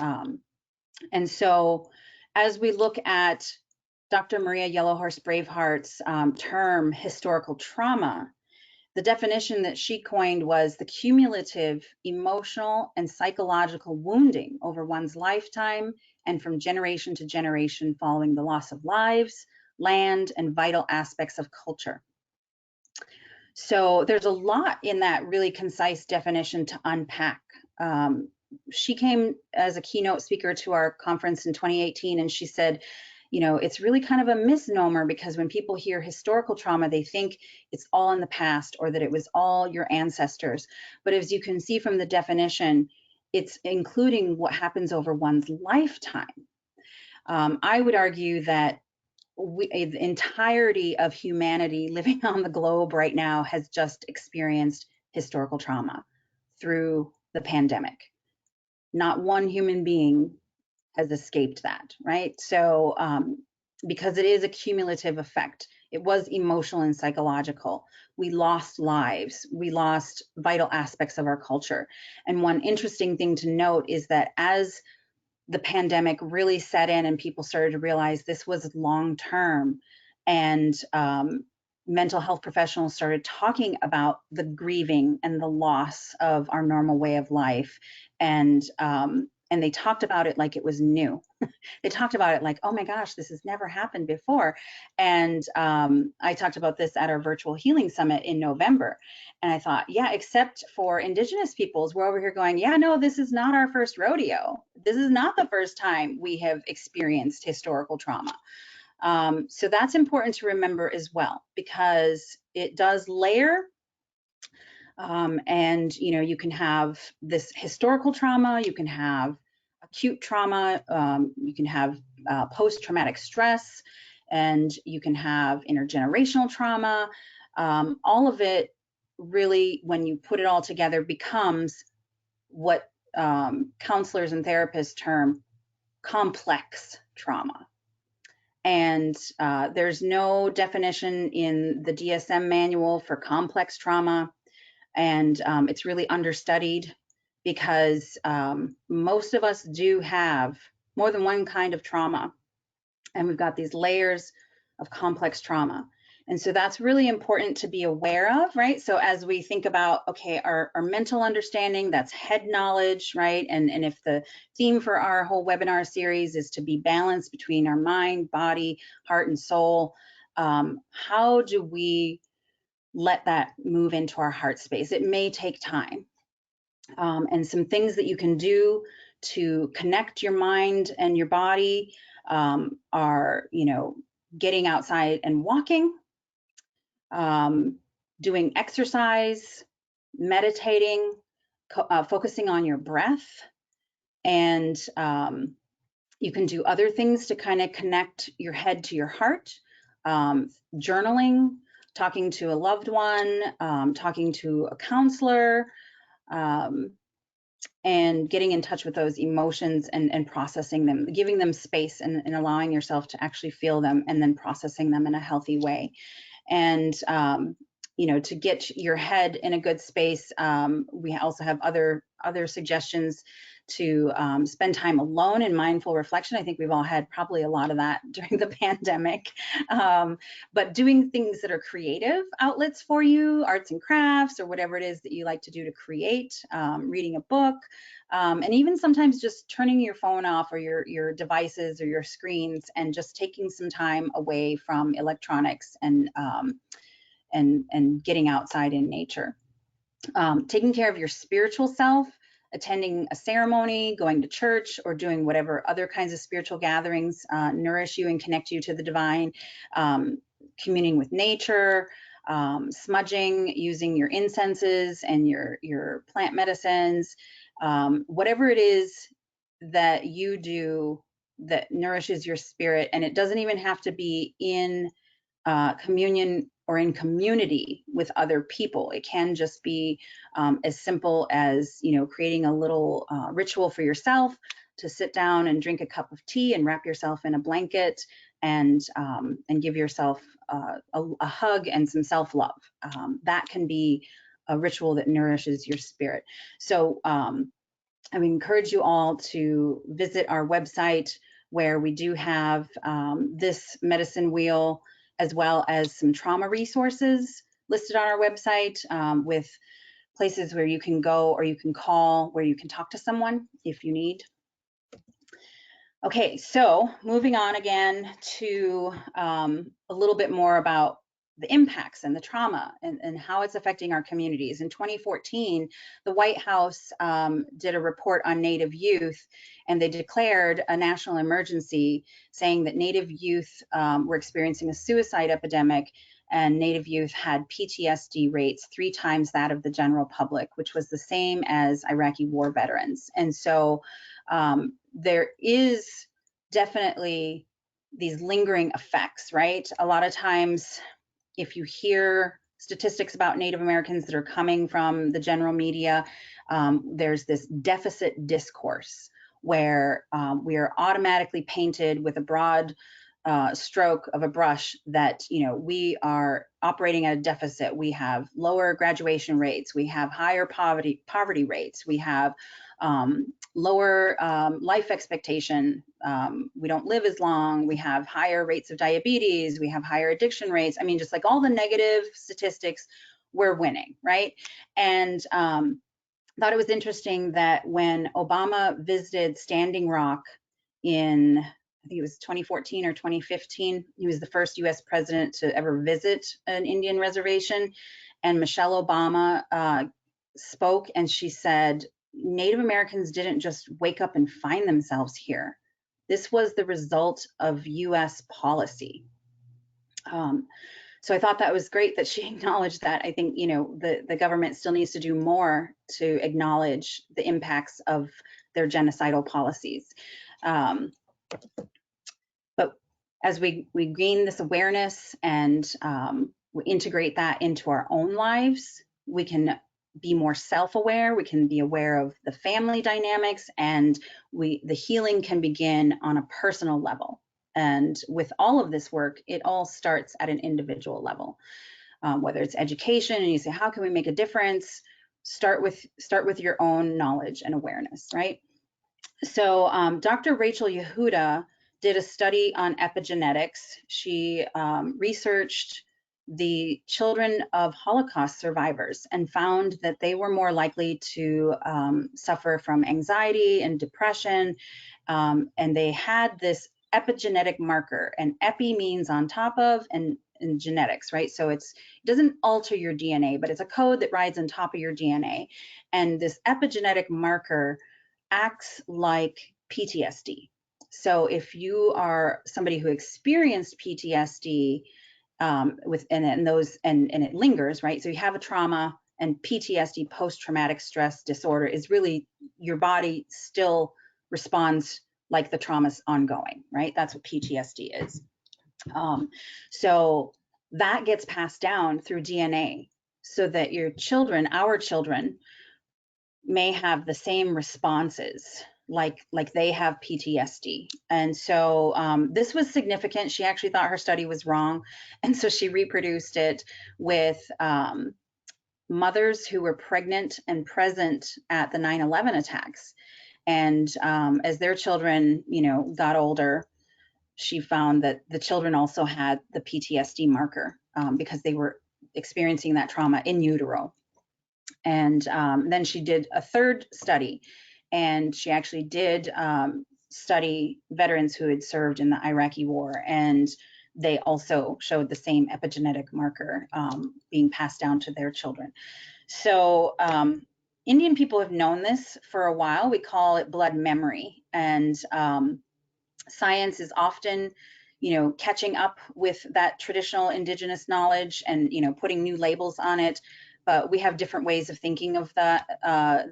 And so as we look at Dr. Maria Yellowhorse Braveheart's term historical trauma, the definition that she coined was the cumulative emotional and psychological wounding over one's lifetime and from generation to generation following the loss of lives, land, and vital aspects of culture. So there's a lot in that really concise definition to unpack. She came as a keynote speaker to our conference in 2018, and she said, you know, it's really kind of a misnomer, because when people hear historical trauma, they think it's all in the past or that it was all your ancestors. But as you can see from the definition, it's including what happens over one's lifetime. I would argue that the entirety of humanity living on the globe right now has just experienced historical trauma through the pandemic. Not one human being has escaped that, right? So because it is a cumulative effect, it was emotional and psychological. We lost lives, we lost vital aspects of our culture. And one interesting thing to note is that as the pandemic really set in and people started to realize this was long-term, and mental health professionals started talking about the grieving and the loss of our normal way of life, and they talked about it like it was new. They talked about it like, oh my gosh, this has never happened before. And I talked about this at our virtual healing summit in November. And I thought, yeah, except for Indigenous peoples, we're over here going, yeah, no, this is not our first rodeo. This is not the first time we have experienced historical trauma. So that's important to remember as well, because it does layer. And, you know, you can have this historical trauma, you can have acute trauma, you can have post-traumatic stress, and you can have intergenerational trauma. All of it really, when you put it all together, becomes what counselors and therapists term complex trauma. And there's no definition in the DSM manual for complex trauma. And it's really understudied because most of us do have more than one kind of trauma. And we've got these layers of complex trauma. And so that's really important to be aware of, right? So as we think about, okay, our mental understanding, that's head knowledge, right? And if the theme for our whole webinar series is to be balanced between our mind, body, heart, and soul, how do we let that move into our heart space? It may take time. And some things that you can do to connect your mind and your body are, getting outside and walking, doing exercise, meditating, focusing on your breath, and you can do other things to kind of connect your head to your heart, journaling, talking to a loved one, talking to a counselor, and getting in touch with those emotions and processing them, giving them space and allowing yourself to actually feel them and then processing them in a healthy way. And, to get your head in a good space, we also have other suggestions to spend time alone in mindful reflection. I think we've all had probably a lot of that during the pandemic, but doing things that are creative outlets for you, arts and crafts, or whatever it is that you like to do to create, reading a book, and even sometimes just turning your phone off or your devices or your screens and just taking some time away from electronics and getting outside in nature. Taking care of your spiritual self, attending a ceremony, going to church, or doing whatever other kinds of spiritual gatherings nourish you and connect you to the divine, communing with nature, smudging, using your incenses and your plant medicines, whatever it is that you do that nourishes your spirit. And it doesn't even have to be in communion or in community with other people. It can just be as simple as, creating a little ritual for yourself to sit down and drink a cup of tea and wrap yourself in a blanket and give yourself a hug and some self-love. That can be a ritual that nourishes your spirit. So I would encourage you all to visit our website, where we do have this medicine wheel, as well as some trauma resources listed on our website, with places where you can go or you can call, where you can talk to someone if you need. Okay, so moving on again to a little bit more about the impacts and the trauma and how it's affecting our communities. In 2014, the White House did a report on Native youth, and they declared a national emergency, saying that Native youth were experiencing a suicide epidemic, and Native youth had PTSD rates 3 times that of the general public, which was the same as Iraqi war veterans. And so there is definitely these lingering effects, right? A lot of times, if you hear statistics about Native Americans that are coming from the general media, there's this deficit discourse where we are automatically painted with a broad stroke of a brush that, we are operating at a deficit. We have lower graduation rates. We have higher poverty rates. We have lower life expectation. We don't live as long. We have higher rates of diabetes. We have higher addiction rates. I mean, just like all the negative statistics, we're winning, right? And thought it was interesting that when Obama visited Standing Rock in, I think it was 2014 or 2015, he was the first US president to ever visit an Indian reservation. And Michelle Obama spoke, and she said, Native Americans didn't just wake up and find themselves here. This was the result of US policy. So I thought that was great that she acknowledged that. I think, the government still needs to do more to acknowledge the impacts of their genocidal policies. But as we gain this awareness and we integrate that into our own lives, we can be more self-aware. We can be aware of the family dynamics, and the healing can begin on a personal level. And with all of this work, it all starts at an individual level, whether it's education and you say, how can we make a difference? Start with your own knowledge and awareness, right? So Dr. Rachel Yehuda did a study on epigenetics. She researched the children of Holocaust survivors and found that they were more likely to suffer from anxiety and depression. And they had this epigenetic marker, and epi means on top of, and genetics, right? So it doesn't alter your DNA, but it's a code that rides on top of your DNA. And this epigenetic marker acts like PTSD. So if you are somebody who experienced PTSD and it lingers, right? So you have a trauma, and PTSD, post-traumatic stress disorder, is really your body still responds like the trauma's ongoing, right? That's what PTSD is. So that gets passed down through DNA, so that your children, our children, may have the same responses like they have PTSD. And so this was significant. She actually thought her study was wrong, and so she reproduced it with mothers who were pregnant and present at the 9/11 attacks. And as their children, got older, she found that the children also had the PTSD marker because they were experiencing that trauma in utero. And then she did a third study, and she actually did study veterans who had served in the Iraqi war, and they also showed the same epigenetic marker being passed down to their children. So Indian people have known this for a while. We call it blood memory, and science is often catching up with that traditional indigenous knowledge and putting new labels on it. But we have different ways of thinking of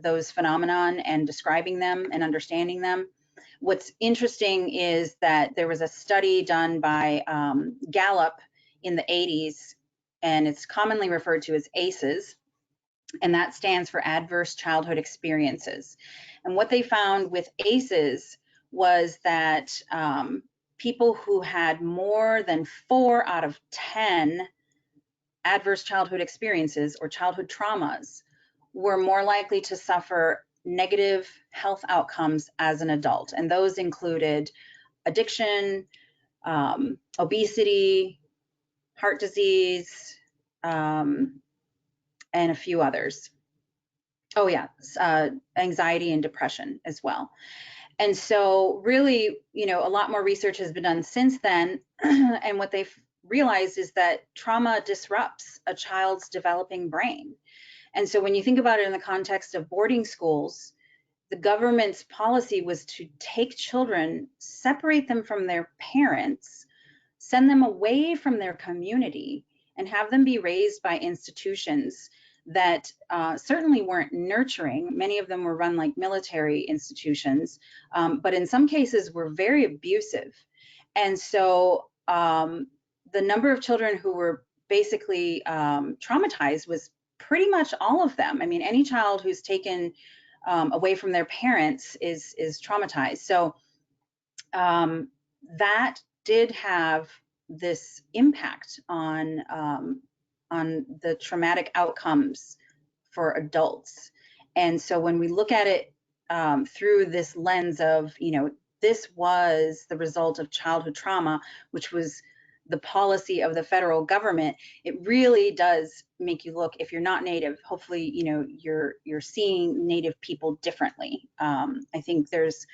those phenomenon and describing them and understanding them. What's interesting is that there was a study done by Gallup in the 80s, and it's commonly referred to as ACEs, and that stands for Adverse Childhood Experiences. And what they found with ACEs was that people who had more than 4 out of 10 adverse childhood experiences or childhood traumas were more likely to suffer negative health outcomes as an adult. And those included addiction, obesity, heart disease, and a few others. Oh yeah, anxiety and depression as well. And so really, a lot more research has been done since then. And what they've realized is that trauma disrupts a child's developing brain. And so when you think about it in the context of boarding schools, the government's policy was to take children, separate them from their parents, send them away from their community, and have them be raised by institutions that certainly weren't nurturing. Many of them were run like military institutions, but in some cases were very abusive. And so the number of children who were basically traumatized was pretty much all of them. I mean, any child who's taken away from their parents is traumatized. So that did have this impact on the traumatic outcomes for adults. And so when we look at it through this lens of, this was the result of childhood trauma, which was the policy of the federal government, it really does make you look, if you're not Native, hopefully, you're seeing Native people differently. I think there's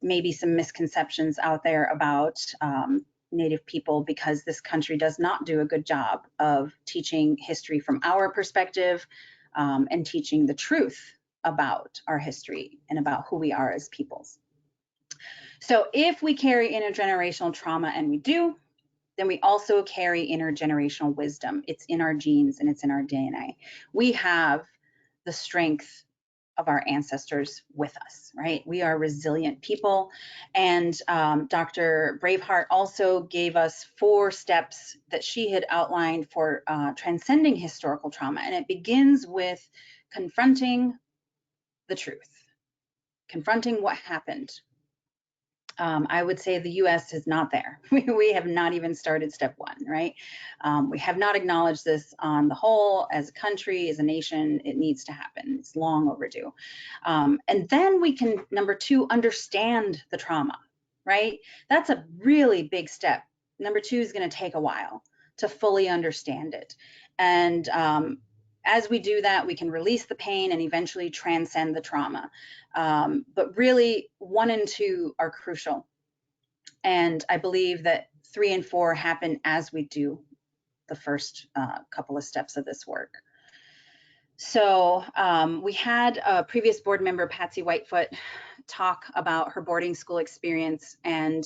maybe some misconceptions out there about Native people, because this country does not do a good job of teaching history from our perspective and teaching the truth about our history and about who we are as peoples. So if we carry intergenerational trauma, and we do, then we also carry intergenerational wisdom. It's in our genes and it's in our DNA. We have the strength of our ancestors with us, right? We are resilient people. And Dr. Braveheart also gave us 4 steps that she had outlined for transcending historical trauma. And it begins with confronting the truth, confronting what happened. I would say the US is not there. We have not even started step one, right? We have not acknowledged this on the whole as a country, as a nation. It needs to happen. It's long overdue. And then we can, number two, understand the trauma, right? That's a really big step. Number two is going to take a while to fully understand it. And as we do that, we can release the pain and eventually transcend the trauma. But really, 1 and 2 are crucial. And I believe that 3 and 4 happen as we do the first couple of steps of this work. So we had a previous board member, Patsy Whitefoot, talk about her boarding school experience. And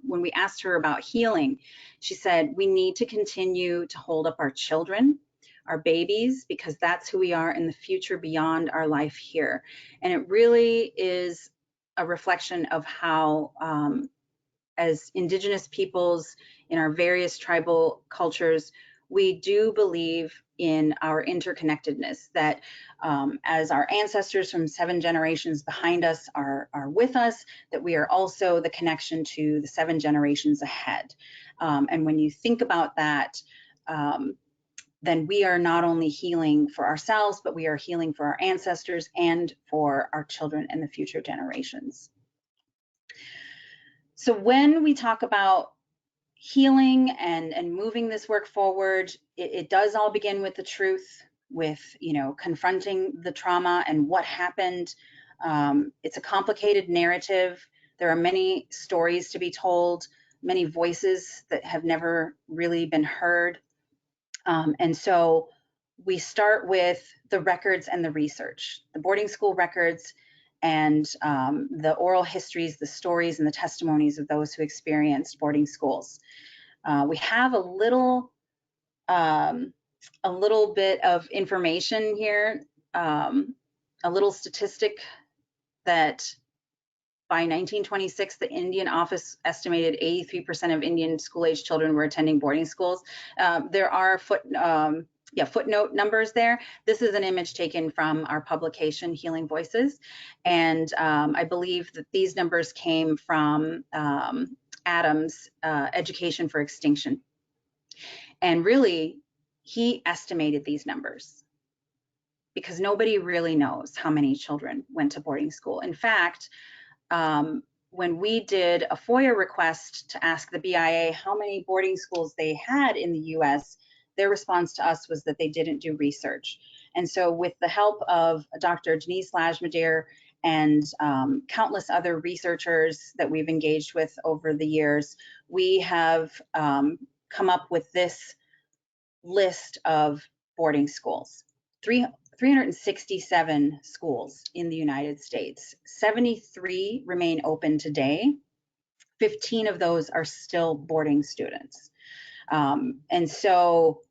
when we asked her about healing, she said, we need to continue to hold up our children, our babies, because that's who we are in the future beyond our life here. And it really is a reflection of how, as Indigenous peoples in our various tribal cultures, we do believe in our interconnectedness, that as our ancestors from 7 generations behind us are with us, that we are also the connection to the 7 generations ahead. And when you think about that, then we are not only healing for ourselves, but we are healing for our ancestors and for our children and the future generations. So when we talk about healing and moving this work forward, it does all begin with the truth, with, you know, confronting the trauma and what happened. It's a complicated narrative. There are many stories to be told, many voices that have never really been heard. And so we start with the records and the research, the boarding school records and the oral histories, the stories and the testimonies of those who experienced boarding schools. We have a little bit of information here, a little statistic that by 1926, the Indian office estimated 83% of Indian school-age children were attending boarding schools. There are footnote numbers there. This is an image taken from our publication, Healing Voices. And I believe that these numbers came from Adams' Education for Extinction. And really, he estimated these numbers because nobody really knows how many children went to boarding school. In fact, when we did a FOIA request to ask the BIA how many boarding schools they had in the US, their response to us was that they didn't do research. And so with the help of Dr. Denise Lashmadair and countless other researchers that we've engaged with over the years, we have come up with this list of boarding schools. 367 schools in the United States. 73 remain open today. 15 of those are still boarding students. And so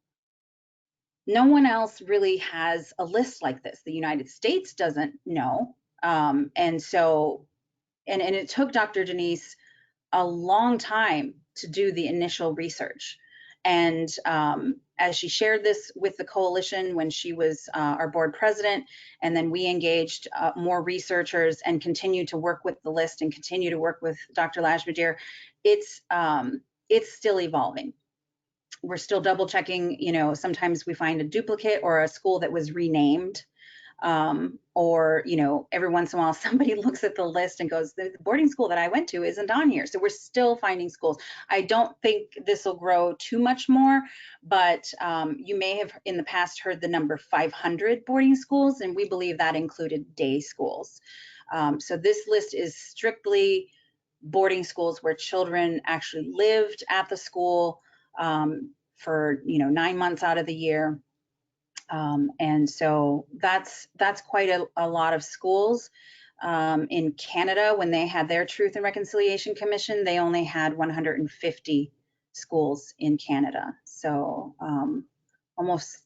no one else really has a list like this. The United States doesn't know. And so, and it took Dr. Denise a long time to do the initial research. And as she shared this with the coalition when she was our board president, and then we engaged more researchers and continue to work with the list and continue to work with Dr. Lashmadair, it's still evolving. We're still double checking, you know, sometimes we find a duplicate or a school that was renamed, or, you know, every once in a while somebody looks at the list and goes, the boarding school that I went to isn't on here. So we're still finding schools. I don't think this will grow too much more, but you may have in the past heard the number 500 boarding schools, and we believe that included day schools. So this list is strictly boarding schools where children actually lived at the school for, you know, 9 months out of the year. And so that's quite a lot of schools. In Canada, when they had their Truth and Reconciliation Commission, they only had 150 schools in Canada. So almost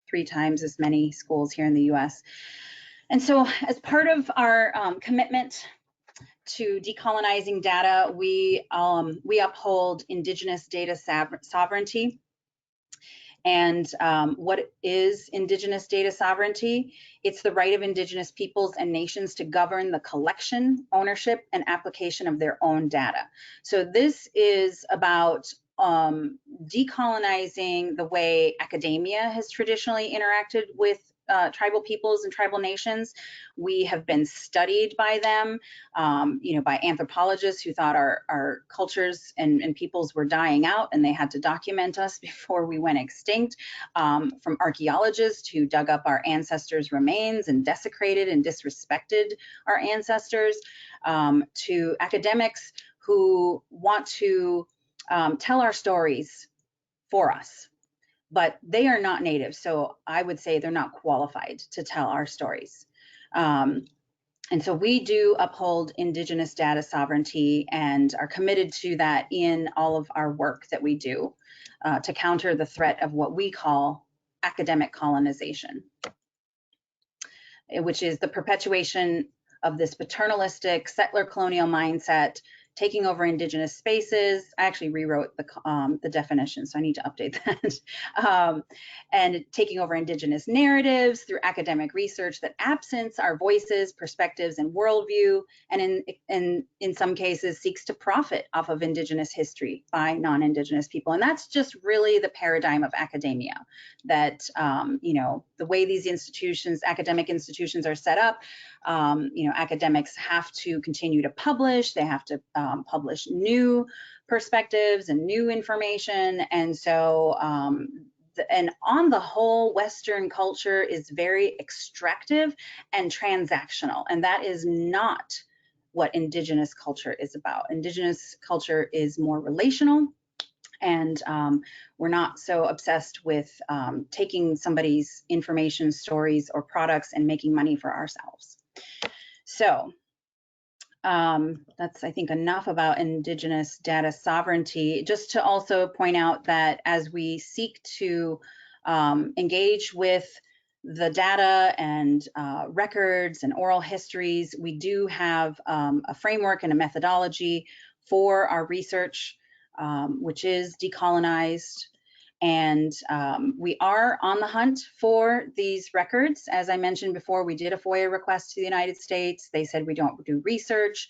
3 times as many schools here in the US. And so as part of our commitment to decolonizing data, we uphold Indigenous data sovereignty. And what is Indigenous data sovereignty? It's the right of Indigenous peoples and nations to govern the collection, ownership, and application of their own data. So this is about decolonizing the way academia has traditionally interacted with tribal peoples and tribal nations. We have been studied by them, by anthropologists who thought our cultures and peoples were dying out and they had to document us before we went extinct, from archaeologists who dug up our ancestors' remains and desecrated and disrespected our ancestors, to academics who want to tell our stories for us, but they are not Native. So I would say they're not qualified to tell our stories. And so we do uphold Indigenous data sovereignty and are committed to that in all of our work that we do to counter the threat of what we call academic colonization, which is the perpetuation of this paternalistic settler colonial mindset, taking over Indigenous spaces. I actually rewrote the definition, so I need to update that. And taking over Indigenous narratives through academic research that absents our voices, perspectives, and worldview, and in some cases seeks to profit off of Indigenous history by non-Indigenous people. And that's just really the paradigm of academia, that the way these institutions, academic institutions, are set up. Academics have to continue to publish. They have to publish new perspectives and new information. And so, and on the whole, Western culture is very extractive and transactional. And that is not what Indigenous culture is about. Indigenous culture is more relational. And we're not so obsessed with taking somebody's information, stories, or products and making money for ourselves. So that's, I think, enough about Indigenous data sovereignty. Just to also point out that as we seek to engage with the data and records and oral histories, we do have a framework and a methodology for our research, which is Decolonized. And we are on the hunt for these records. As I mentioned before, we did a FOIA request to the United States. They said we don't do research.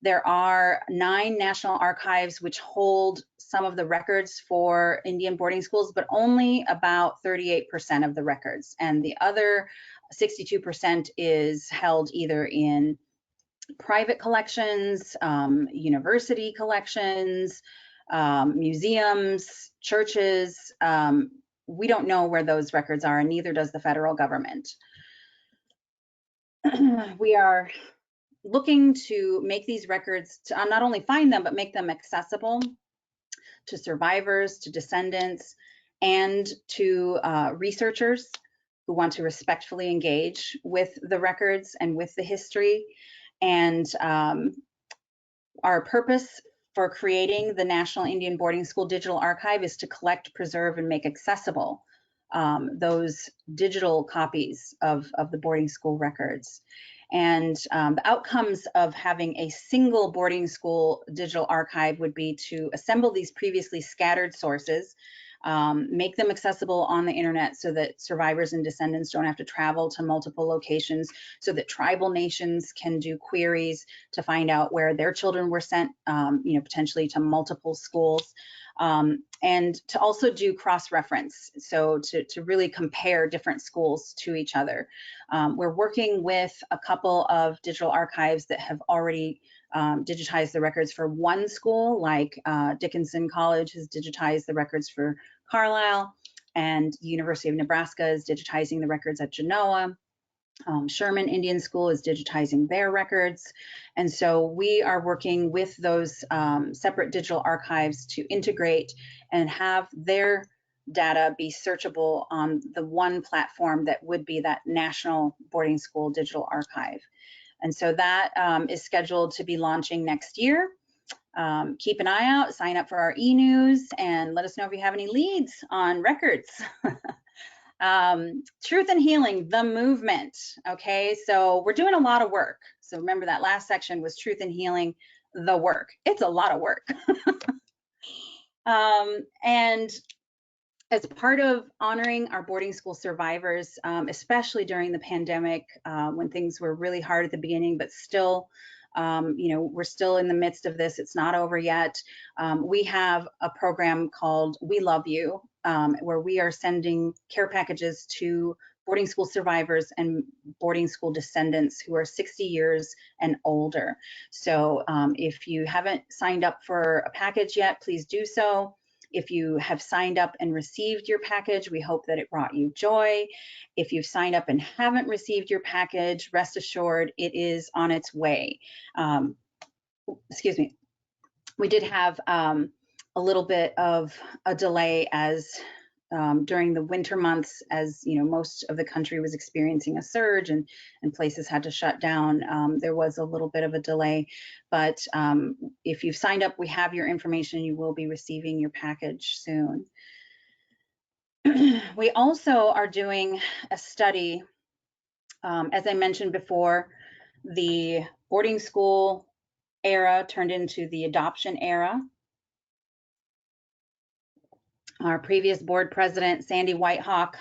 There are 9 national archives which hold some of the records for Indian boarding schools, but only about 38% of the records. And the other 62% is held either in private collections, university collections, museums, churches. We don't know where those records are, and neither does the federal government. We are looking to make these records, to not only find them, but make them accessible to survivors, to descendants, and to researchers who want to respectfully engage with the records and with the history. And our purpose for creating the National Indian Boarding School Digital Archive is to collect, preserve, and make accessible those digital copies of the boarding school records. And the outcomes of having a single boarding school digital archive would be to assemble these previously scattered sources, make them accessible on the internet so that survivors and descendants don't have to travel to multiple locations, so that tribal nations can do queries to find out where their children were sent, potentially to multiple schools, and to also do cross-reference, so to really compare different schools to each other. We're working with a couple of digital archives that have already digitized the records for one school, like Dickinson College has digitized the records for Carlisle, and the University of Nebraska is digitizing the records at Genoa. Sherman Indian School is digitizing their records. And so we are working with those separate digital archives to integrate and have their data be searchable on the one platform that would be that National Boarding School Digital Archive. And so that is scheduled to be launching next year. Keep an eye out, sign up for our e-news, and let us know if you have any leads on records. Truth and healing, the movement. Okay, so we're doing a lot of work. So remember that last section was truth and healing, the work. It's a lot of work. And as part of honoring our boarding school survivors, especially during the pandemic, when things were really hard at the beginning, but still, we're still in the midst of this. It's not over yet. We have a program called We Love You, where we are sending care packages to boarding school survivors and boarding school descendants who are 60 years and older. So if you haven't signed up for a package yet, please do so. If you have signed up and received your package, we hope that it brought you joy. If you've signed up and haven't received your package, rest assured it is on its way. Excuse me. We did have a little bit of a delay as during the winter months, as most of the country was experiencing a surge and places had to shut down. There was a little bit of a delay, but if you've signed up, we have your information. You will be receiving your package soon. We also are doing a study. As I mentioned before, the boarding school era turned into the adoption era. Our previous board president, Sandy Whitehawk,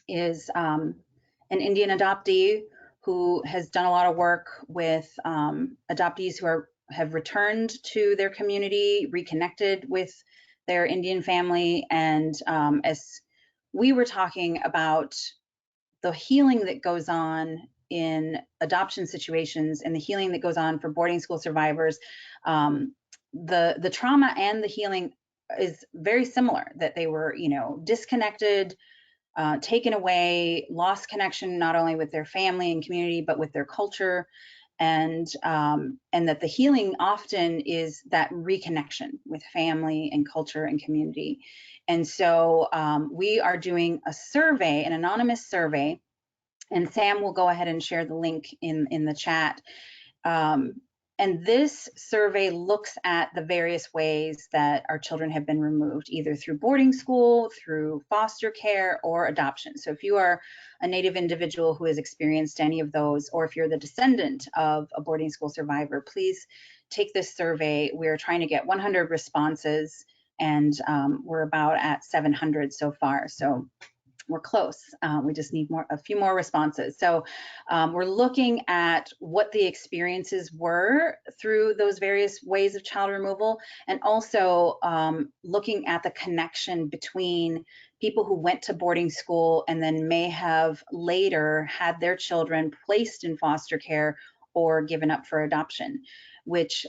is an Indian adoptee who has done a lot of work with adoptees who have returned to their community, reconnected with their Indian family. And as we were talking about the healing that goes on in adoption situations and the healing that goes on for boarding school survivors, the trauma and the healing is very similar, that they were, disconnected, taken away, lost connection not only with their family and community, but with their culture, and that the healing often is that reconnection with family and culture and community. And so we are doing a survey, an anonymous survey, and Sam will go ahead and share the link in the chat. And this survey looks at the various ways that our children have been removed, either through boarding school, through foster care, or adoption. So if you are a Native individual who has experienced any of those, or if you're the descendant of a boarding school survivor, please take this survey. We're trying to get 100 responses, and we're about at 700 so far. So we're close. We just need a few more responses. So we're looking at what the experiences were through those various ways of child removal, and also looking at the connection between people who went to boarding school and then may have later had their children placed in foster care or given up for adoption, which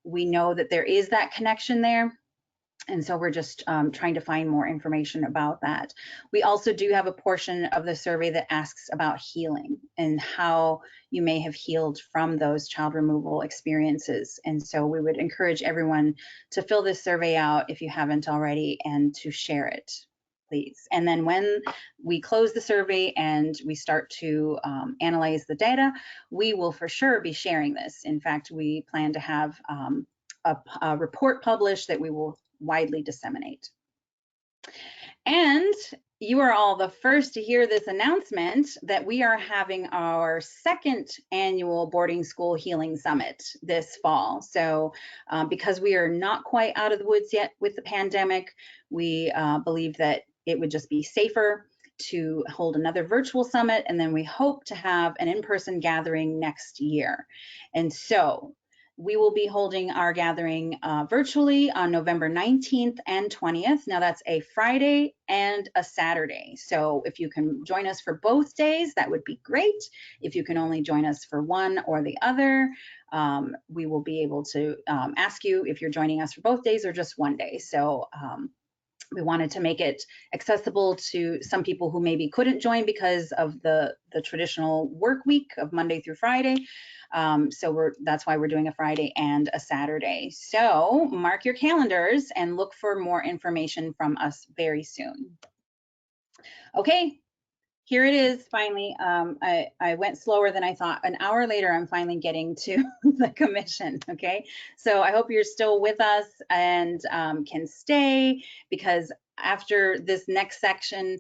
we know that there is that connection there. And so we're just trying to find more information about that. We also do have a portion of the survey that asks about healing and how you may have healed from those child removal experiences. And so we would encourage everyone to fill this survey out if you haven't already, and to share it, please. And then when we close the survey and we start to analyze the data, we will for sure be sharing this. In fact, we plan to have a report published that we will widely disseminate. And you are all the first to hear this announcement that we are having our second annual Boarding School Healing Summit this fall. So because we are not quite out of the woods yet with the pandemic, we believe that it would just be safer to hold another virtual summit, and then we hope to have an in-person gathering next year. And so we will be holding our gathering virtually on November 19th and 20th. Now that's a Friday and a Saturday. So if you can join us for both days, that would be great. If you can only join us for one or the other, we will be able to ask you if you're joining us for both days or just one day. So we wanted to make it accessible to some people who maybe couldn't join because of the traditional work week of Monday through Friday. So that's why we're doing a Friday and a Saturday. So mark your calendars and look for more information from us very soon. Okay, here it is finally. I went slower than I thought. An hour later, I'm finally getting to the commission, okay? So I hope you're still with us and can stay, because after this next section,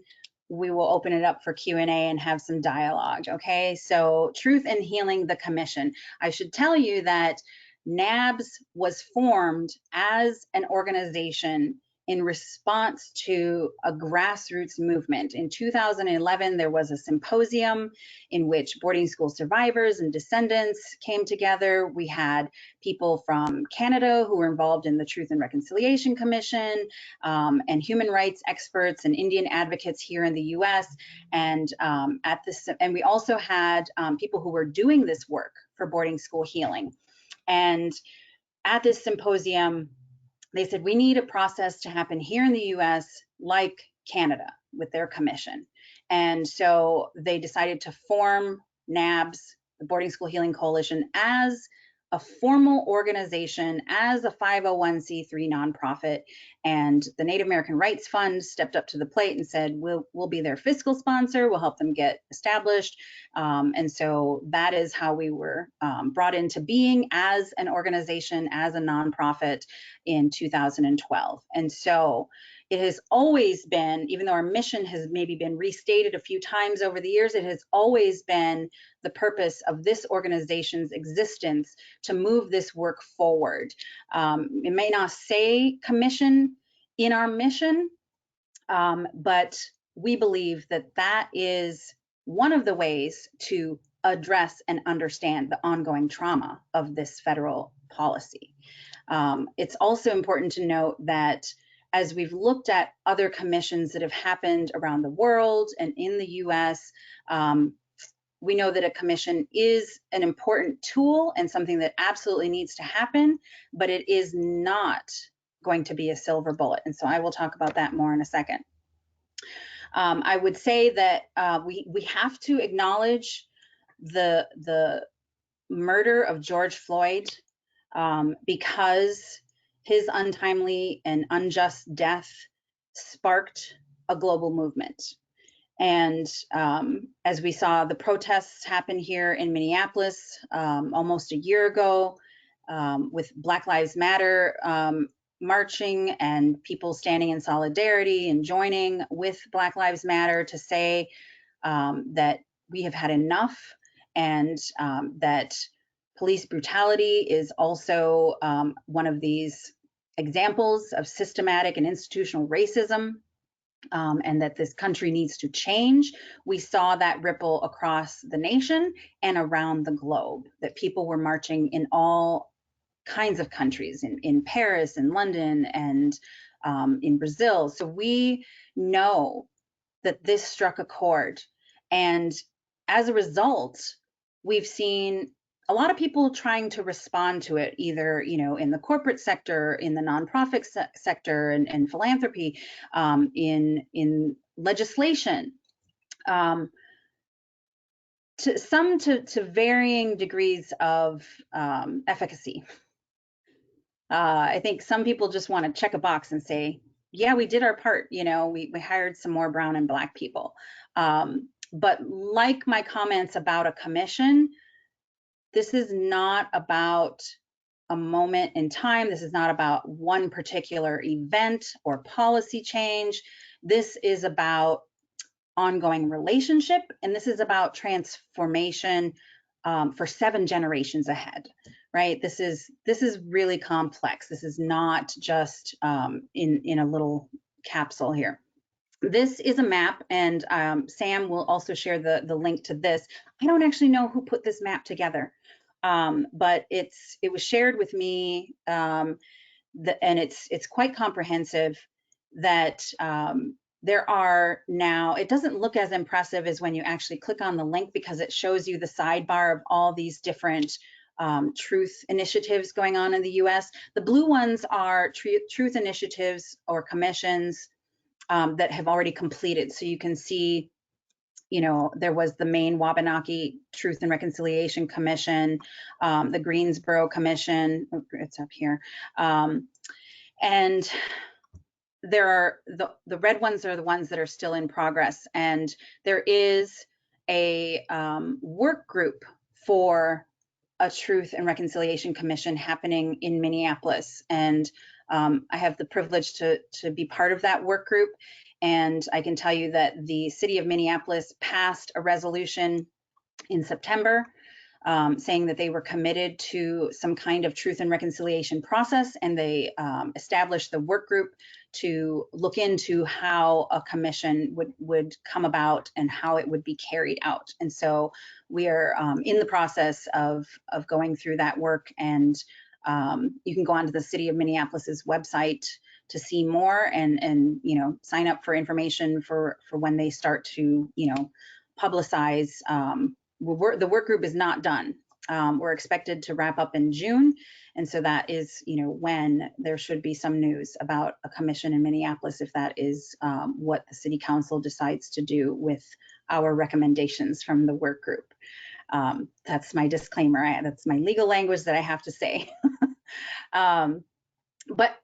we will open it up for Q&A and have some dialogue, okay? So Truth in Healing the Commission. I should tell you that NABS was formed as an organization in response to a grassroots movement. In 2011, there was a symposium in which boarding school survivors and descendants came together. We had people from Canada who were involved in the Truth and Reconciliation Commission, and human rights experts and Indian advocates here in the US. And we also had people who were doing this work for boarding school healing. And at this symposium, they said, we need a process to happen here in the US like Canada with their commission. And so they decided to form NABS, the Boarding School Healing Coalition, as a formal organization, as a 501c3 nonprofit. And the Native American Rights Fund stepped up to the plate and said, we'll be their fiscal sponsor, we'll help them get established. And so that is how we were brought into being as an organization, as a nonprofit in 2012. And so it has always been, even though our mission has maybe been restated a few times over the years, it has always been the purpose of this organization's existence to move this work forward. It may not say commission in our mission, but we believe that that is one of the ways to address and understand the ongoing trauma of this federal policy. It's also important to note that as we've looked at other commissions that have happened around the world and in the US, we know that a commission is an important tool and something that absolutely needs to happen, but it is not going to be a silver bullet. And so I will talk about that more in a second. I would say that we have to acknowledge the murder of George Floyd because his untimely and unjust death sparked a global movement. And as we saw the protests happen here in Minneapolis almost a year ago, with Black Lives Matter marching and people standing in solidarity and joining with Black Lives Matter to say that we have had enough, and that police brutality is also one of these examples of systematic and institutional racism, and that this country needs to change. We saw that ripple across the nation and around the globe, that people were marching in all kinds of countries, in Paris and London and in Brazil. So we know that this struck a chord. And as a result, we've seen a lot of people trying to respond to it, either in the corporate sector, in the nonprofit sector, and philanthropy, in legislation, to varying degrees of efficacy. I think some people just want to check a box and say, yeah, we did our part. We hired some more brown and Black people. But like my comments about a commission, this is not about a moment in time. This is not about one particular event or policy change. This is about ongoing relationship, and this is about transformation for 7 generations ahead, right? This is really complex. This is not just in a little capsule here. This is a map, and Sam will also share the link to this. I don't actually know who put this map together, but it was shared with me, and it's quite comprehensive. That there are now, it doesn't look as impressive as when you actually click on the link, because it shows you the sidebar of all these different truth initiatives going on in the US. The blue ones are truth initiatives or commissions that have already completed. So you can see, there was the Maine Wabanaki Truth and Reconciliation Commission, the Greensboro Commission, it's up here. And there are the red ones are the ones that are still in progress. And there is a work group for a Truth and Reconciliation Commission happening in Minneapolis. And I have the privilege to be part of that work group. And I can tell you that the city of Minneapolis passed a resolution in September saying that they were committed to some kind of truth and reconciliation process, and they established the work group to look into how a commission would come about and how it would be carried out. And so we are in the process of going through that work, and you can go onto the City of Minneapolis's website to see more and sign up for information for when they start to publicize. The work group is not done. We're expected to wrap up in June, and so that is when there should be some news about a commission in Minneapolis, if that is what the City Council decides to do with our recommendations from the work group. That's my disclaimer. That's my legal language that I have to say. But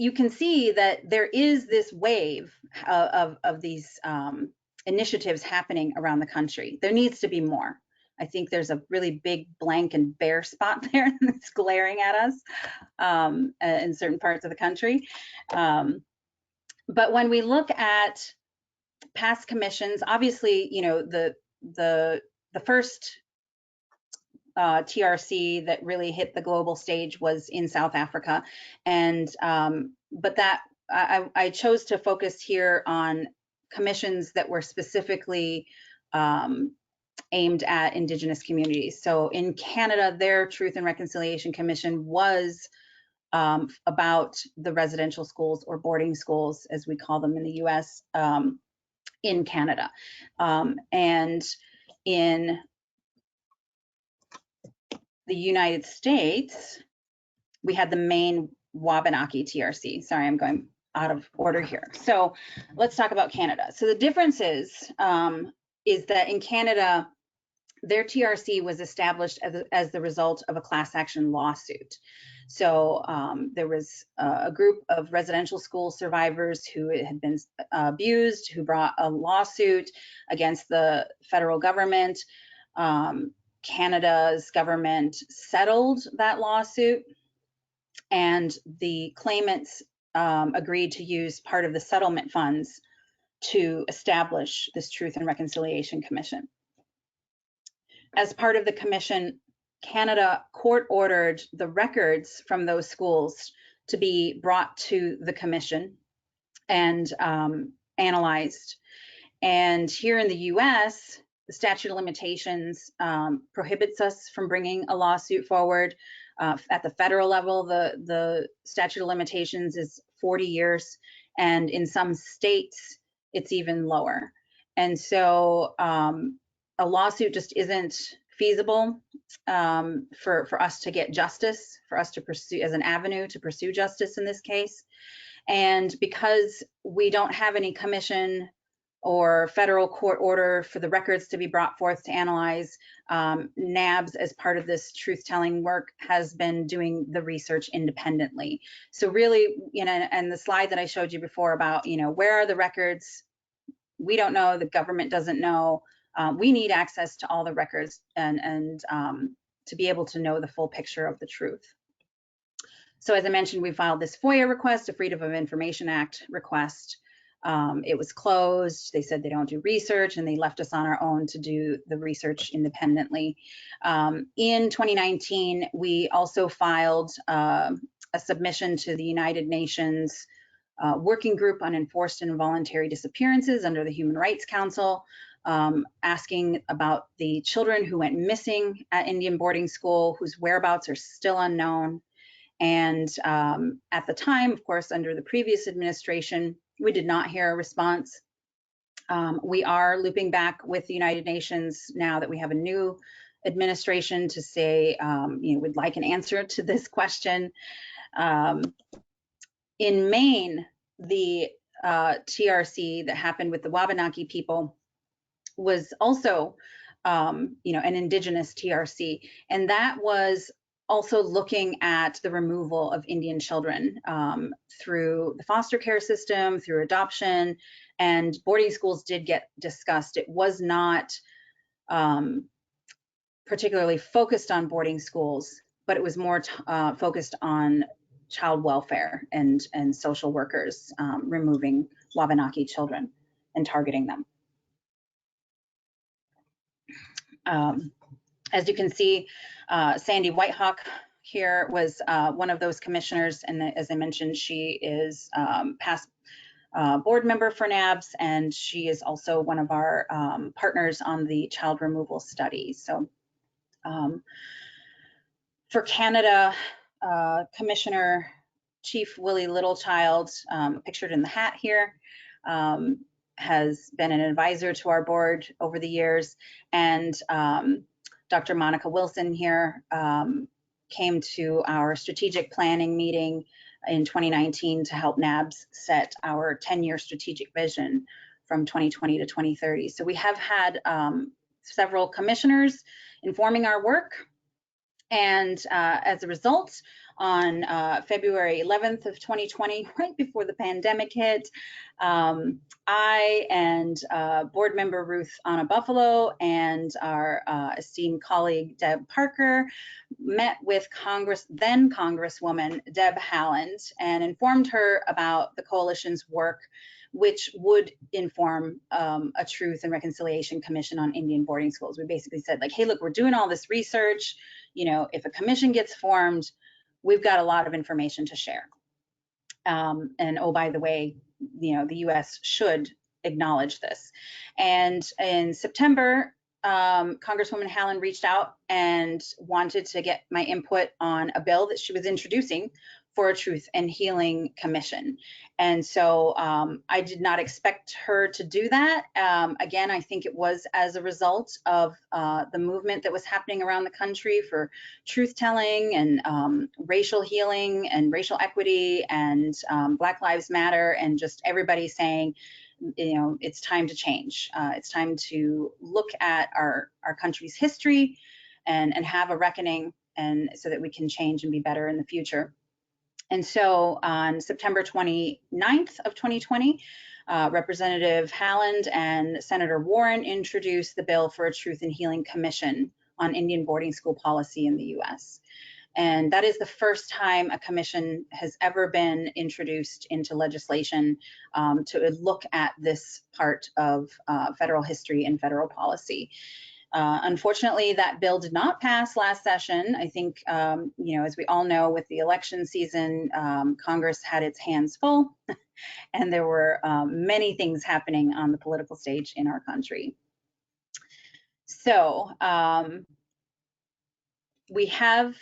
you can see that there is this wave of these initiatives happening around the country. There needs to be more. I think there's a really big blank and bare spot there that's glaring at us in certain parts of the country. But when we look at past commissions, obviously, the first TRC that really hit the global stage was in South Africa, and but that I chose to focus here on commissions that were specifically aimed at Indigenous communities. So in Canada, their Truth and Reconciliation Commission was about the residential schools, or boarding schools, as we call them in the US, in Canada. And in the United States, we had the main Wabanaki TRC. Sorry, I'm going out of order here. So let's talk about Canada. So the difference is that in Canada, their TRC was established as the result of a class action lawsuit. So there was a group of residential school survivors who had been abused, who brought a lawsuit against the federal government. Canada's government settled that lawsuit, and the claimants agreed to use part of the settlement funds to establish this Truth and Reconciliation Commission. As part of the commission, Canada court-ordered the records from those schools to be brought to the commission and analyzed. And here in the US, the statute of limitations prohibits us from bringing a lawsuit forward. At the federal level, the statute of limitations is 40 years, and in some states, it's even lower. And so a lawsuit just isn't feasible for us to get justice, for us to pursue as an avenue to pursue justice in this case. And because we don't have any commission or federal court order for the records to be brought forth to analyze, NABS, as part of this truth-telling work, has been doing the research independently. So really, and the slide that I showed you before about, where are the records? We don't know, the government doesn't know. We need access to all the records and to be able to know the full picture of the truth. So as I mentioned, we filed this FOIA request, a Freedom of Information Act request. It was closed. They said they don't do research, and they left us on our own to do the research independently. In 2019, we also filed a submission to the United Nations Working Group on Enforced and Involuntary Disappearances under the Human Rights Council, asking about the children who went missing at Indian boarding school, whose whereabouts are still unknown. And at the time, of course, under the previous administration, we did not hear a response. We are looping back with the United Nations now that we have a new administration to say, we'd like an answer to this question. In Maine, the TRC that happened with the Wabanaki people was also, an Indigenous TRC, and that was also looking at the removal of Indian children through the foster care system, through adoption, and boarding schools did get discussed. It was not particularly focused on boarding schools, but it was more focused on child welfare and social workers removing Wabanaki children and targeting them. As you can see, Sandy Whitehawk here was one of those commissioners, and as I mentioned, she is past board member for NABS, and she is also one of our partners on the child removal study. So for Canada, Commissioner Chief Willie Littlechild, pictured in the hat here, has been an advisor to our board over the years, and Dr. Monica Wilson here came to our strategic planning meeting in 2019 to help NABS set our 10-year strategic vision from 2020 to 2030. So we have had several commissioners informing our work, and as a result, on February 11th of 2020, right before the pandemic hit, I and board member Ruth Anna Buffalo and our esteemed colleague Deb Parker met with then Congresswoman Deb Haaland and informed her about the coalition's work, which would inform a Truth and Reconciliation Commission on Indian boarding schools. We basically said, like, hey, look, we're doing all this research. You know, if a commission gets formed, we've got a lot of information to share. And oh, by the way, you know, the US should acknowledge this. And in September, Congresswoman Haaland reached out and wanted to get my input on a bill that she was introducing for a Truth and Healing Commission. And so I did not expect her to do that. Again, I think it was as a result of the movement that was happening around the country for truth-telling and racial healing and racial equity and Black Lives Matter, and just everybody saying, you know, it's time to change. It's time to look at our country's history and have a reckoning, and so that we can change and be better in the future. And so on September 29th of 2020, Representative Haaland and Senator Warren introduced the bill for a Truth and Healing Commission on Indian boarding school policy in the US. And that is the first time a commission has ever been introduced into legislation to look at this part of federal history and federal policy. Unfortunately, that bill did not pass last session. I think, you know, as we all know, with the election season, Congress had its hands full, and there were many things happening on the political stage in our country. So we have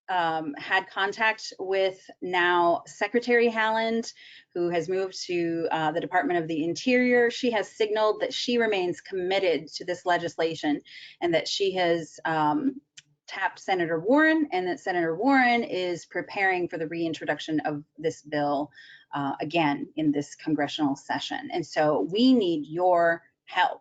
had contact with now Secretary Haaland, who has moved to the Department of the Interior. She has signaled that she remains committed to this legislation, and that she has tapped Senator Warren, and that Senator Warren is preparing for the reintroduction of this bill again in this congressional session. And so we need your help.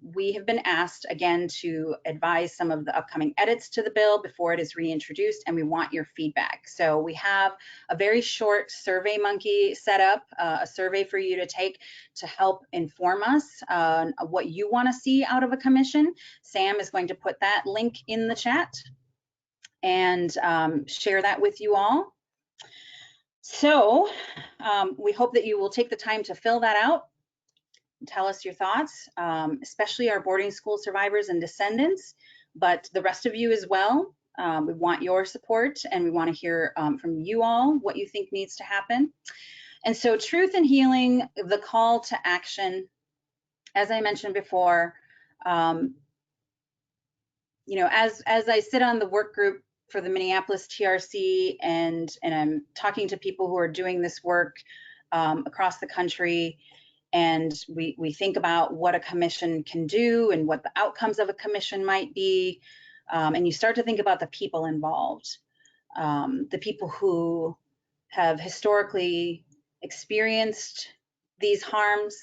We have been asked again to advise some of the upcoming edits to the bill before it is reintroduced, and we want your feedback. So we have a very short Survey Monkey set up, a survey for you to take to help inform us on what you want to see out of a commission. Sam is going to put that link in the chat and share that with you all. So we hope that you will take the time to fill that out. Tell us your thoughts, especially our boarding school survivors and descendants, but the rest of you as well. We want your support, and we want to hear from you all what you think needs to happen. And so Truth and Healing, the call to action, as I mentioned before, you know, as I sit on the work group for the Minneapolis TRC, and I'm talking to people who are doing this work across the country, and we think about what a commission can do and what the outcomes of a commission might be, and you start to think about the people involved, the people who have historically experienced these harms,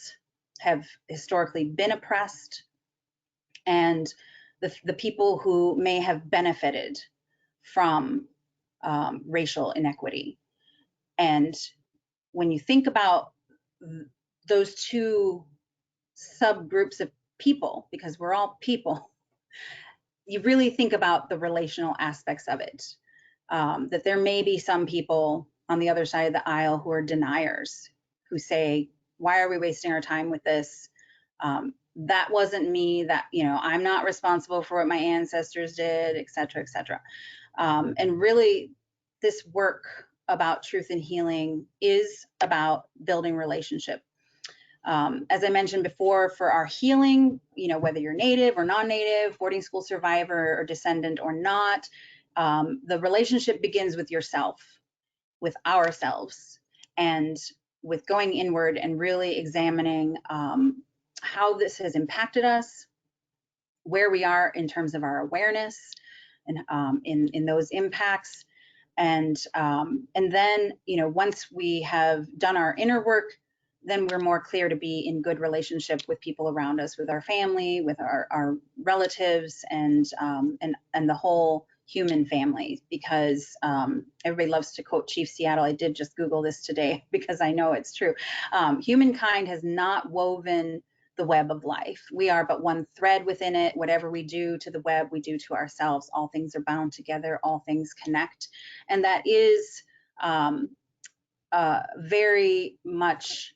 have historically been oppressed, and the people who may have benefited from racial inequity. And when you think about those two subgroups of people, because we're all people, you really think about the relational aspects of it. That there may be some people on the other side of the aisle who are deniers, who say, why are we wasting our time with this? that wasn't me, that, you know, I'm not responsible for what my ancestors did, et cetera, et cetera. And really, this work about truth and healing is about building relationship. As I mentioned before, for our healing, you know, whether you're Native or non-Native, boarding school survivor or descendant or not, the relationship begins with yourself, with ourselves, and with going inward and really examining how this has impacted us, where we are in terms of our awareness and in those impacts. And then, you know, once we have done our inner work, then we're more clear to be in good relationship with people around us, with our family, with our relatives, and the whole human family, because everybody loves to quote Chief Seattle. I did just Google this today because I know it's true. Humankind has not woven the web of life. We are but one thread within it. Whatever we do to the web, we do to ourselves. All things are bound together, all things connect. And that is very much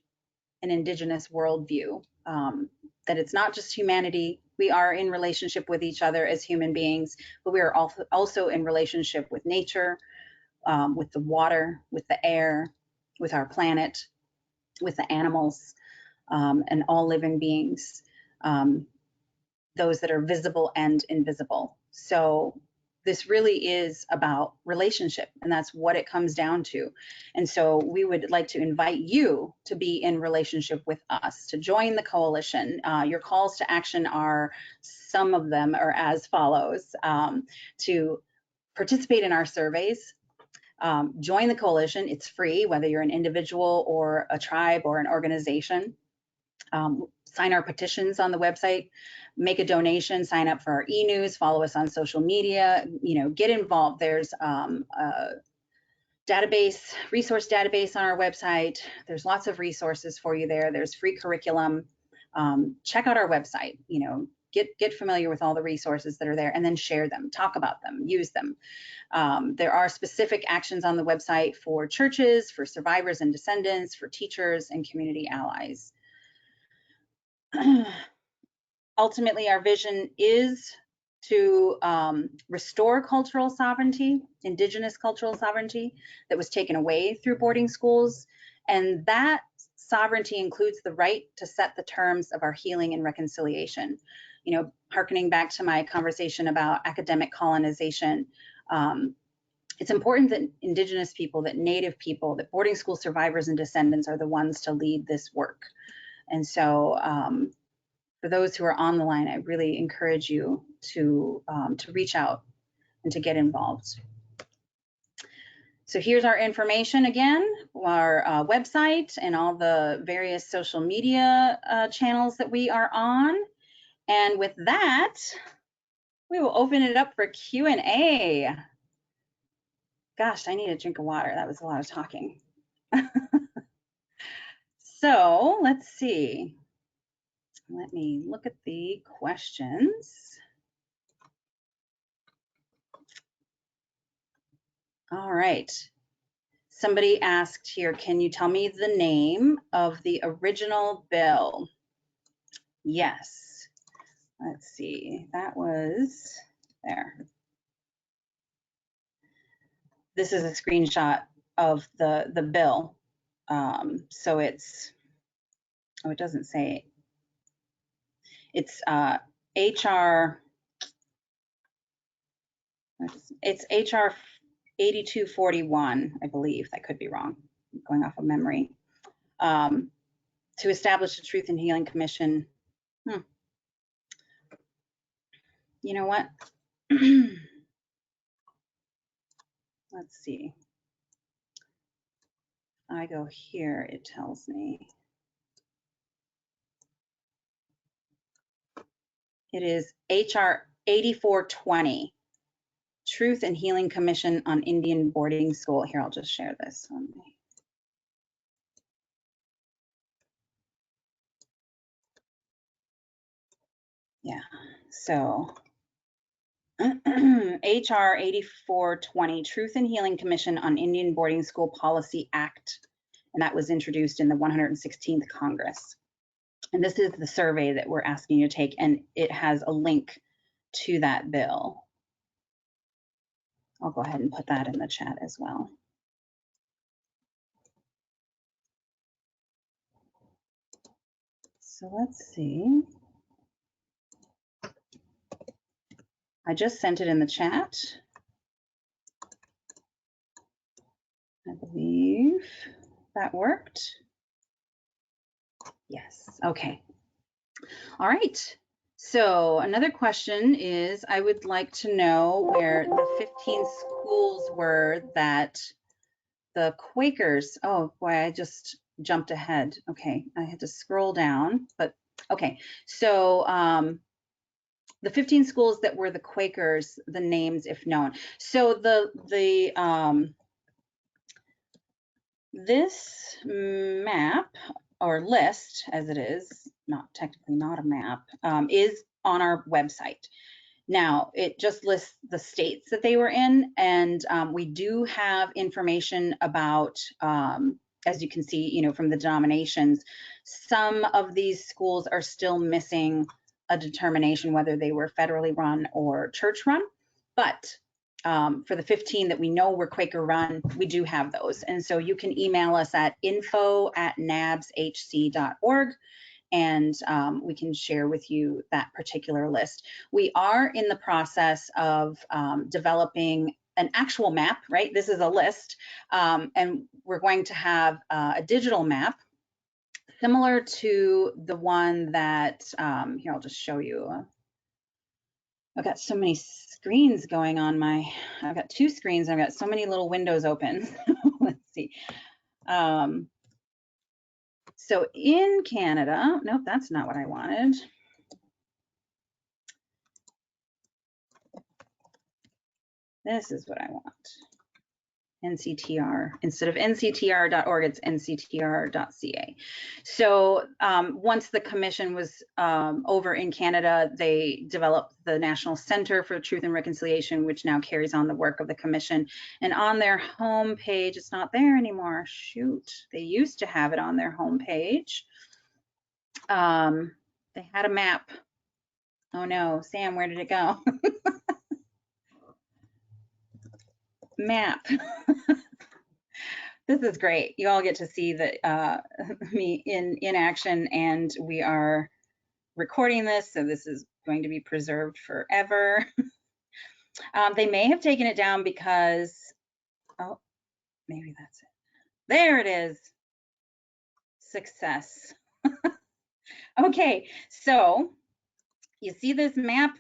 an Indigenous worldview, that it's not just humanity. We are in relationship with each other as human beings, but we are also in relationship with nature, with the water, with the air, with our planet, with the animals, and all living beings, those that are visible and invisible. So this really is about relationship, and that's what it comes down to. And so we would like to invite you to be in relationship with us, to join the coalition. Your calls to action are, some of them are as follows: to participate in our surveys, join the coalition. It's free, whether you're an individual or a tribe or an organization. Sign our petitions on the website, make a donation, sign up for our e-news, follow us on social media, you know, get involved. There's a database, resource database on our website. There's lots of resources for you there. There's free curriculum. Check out our website, you know, get familiar with all the resources that are there, and then share them, talk about them, use them. There are specific actions on the website for churches, for survivors and descendants, for teachers and community allies. Ultimately, our vision is to restore cultural sovereignty, Indigenous cultural sovereignty that was taken away through boarding schools. And that sovereignty includes the right to set the terms of our healing and reconciliation. You know, hearkening back to my conversation about academic colonization, it's important that Indigenous people, that Native people, that boarding school survivors and descendants are the ones to lead this work. And so for those who are on the line, I really encourage you to reach out and to get involved. So here's our information again, our website and all the various social media channels that we are on. And with that, we will open it up for Q&A. Gosh, I need a drink of water. That was a lot of talking. So let's see. Let me look at the questions. All right. Somebody asked here, can you tell me the name of the original bill? Yes. Let's see. That was there. This is a screenshot of the bill. So it's, oh, it doesn't say. It's HR. It's HR 8241, I believe. That could be wrong. I'm going off of memory. To establish a Truth and Healing Commission. You know what? Let's see. I go here, it tells me. It is HR 8420, Truth and Healing Commission on Indian Boarding School. Here, I'll just share this on me. Yeah, so HR 8420, Truth and Healing Commission on Indian Boarding School Policy Act, and that was introduced in the 116th Congress. And this is the survey that we're asking you to take, and it has a link to that bill. I'll go ahead and put that in the chat as well. So let's see. I just sent it in the chat. I believe that worked. Yes, okay. All right. So another question is, I would like to know where the 15 schools were that the Quakers, oh boy, I just jumped ahead. Okay, I had to scroll down, but okay. So the 15 schools that were the Quakers, the names if known. So this map or list, as it is, not technically not a map, is on our website. Now, it just lists the states that they were in, and we do have information about, as you can see, you know, from the denominations, some of these schools are still missing a determination whether they were federally run or church run, but for the 15 that we know were Quaker run, we do have those. And so you can email us at info@nabshc.org, and we can share with you that particular list. We are in the process of developing an actual map, right? This is a list, and we're going to have a digital map similar to the one that, here, I'll just show you. I've got so many screens going on I've got 2 screens, I've got so many little windows open. Let's see. So in Canada, nope, that's not what I wanted. This is what I want. NCTR. Instead of nctr.org, it's nctr.ca. So once the commission was over in Canada, they developed the National Center for Truth and Reconciliation, which now carries on the work of the commission. And on their homepage, it's not there anymore. Shoot, they used to have it on their homepage. They had a map. Oh no, Sam, where did it go? Map. This is great. You all get to see me in action, and we are recording this, so this is going to be preserved forever. They may have taken it down because, oh, maybe that's it. There it is. Success. Okay, so you see this map?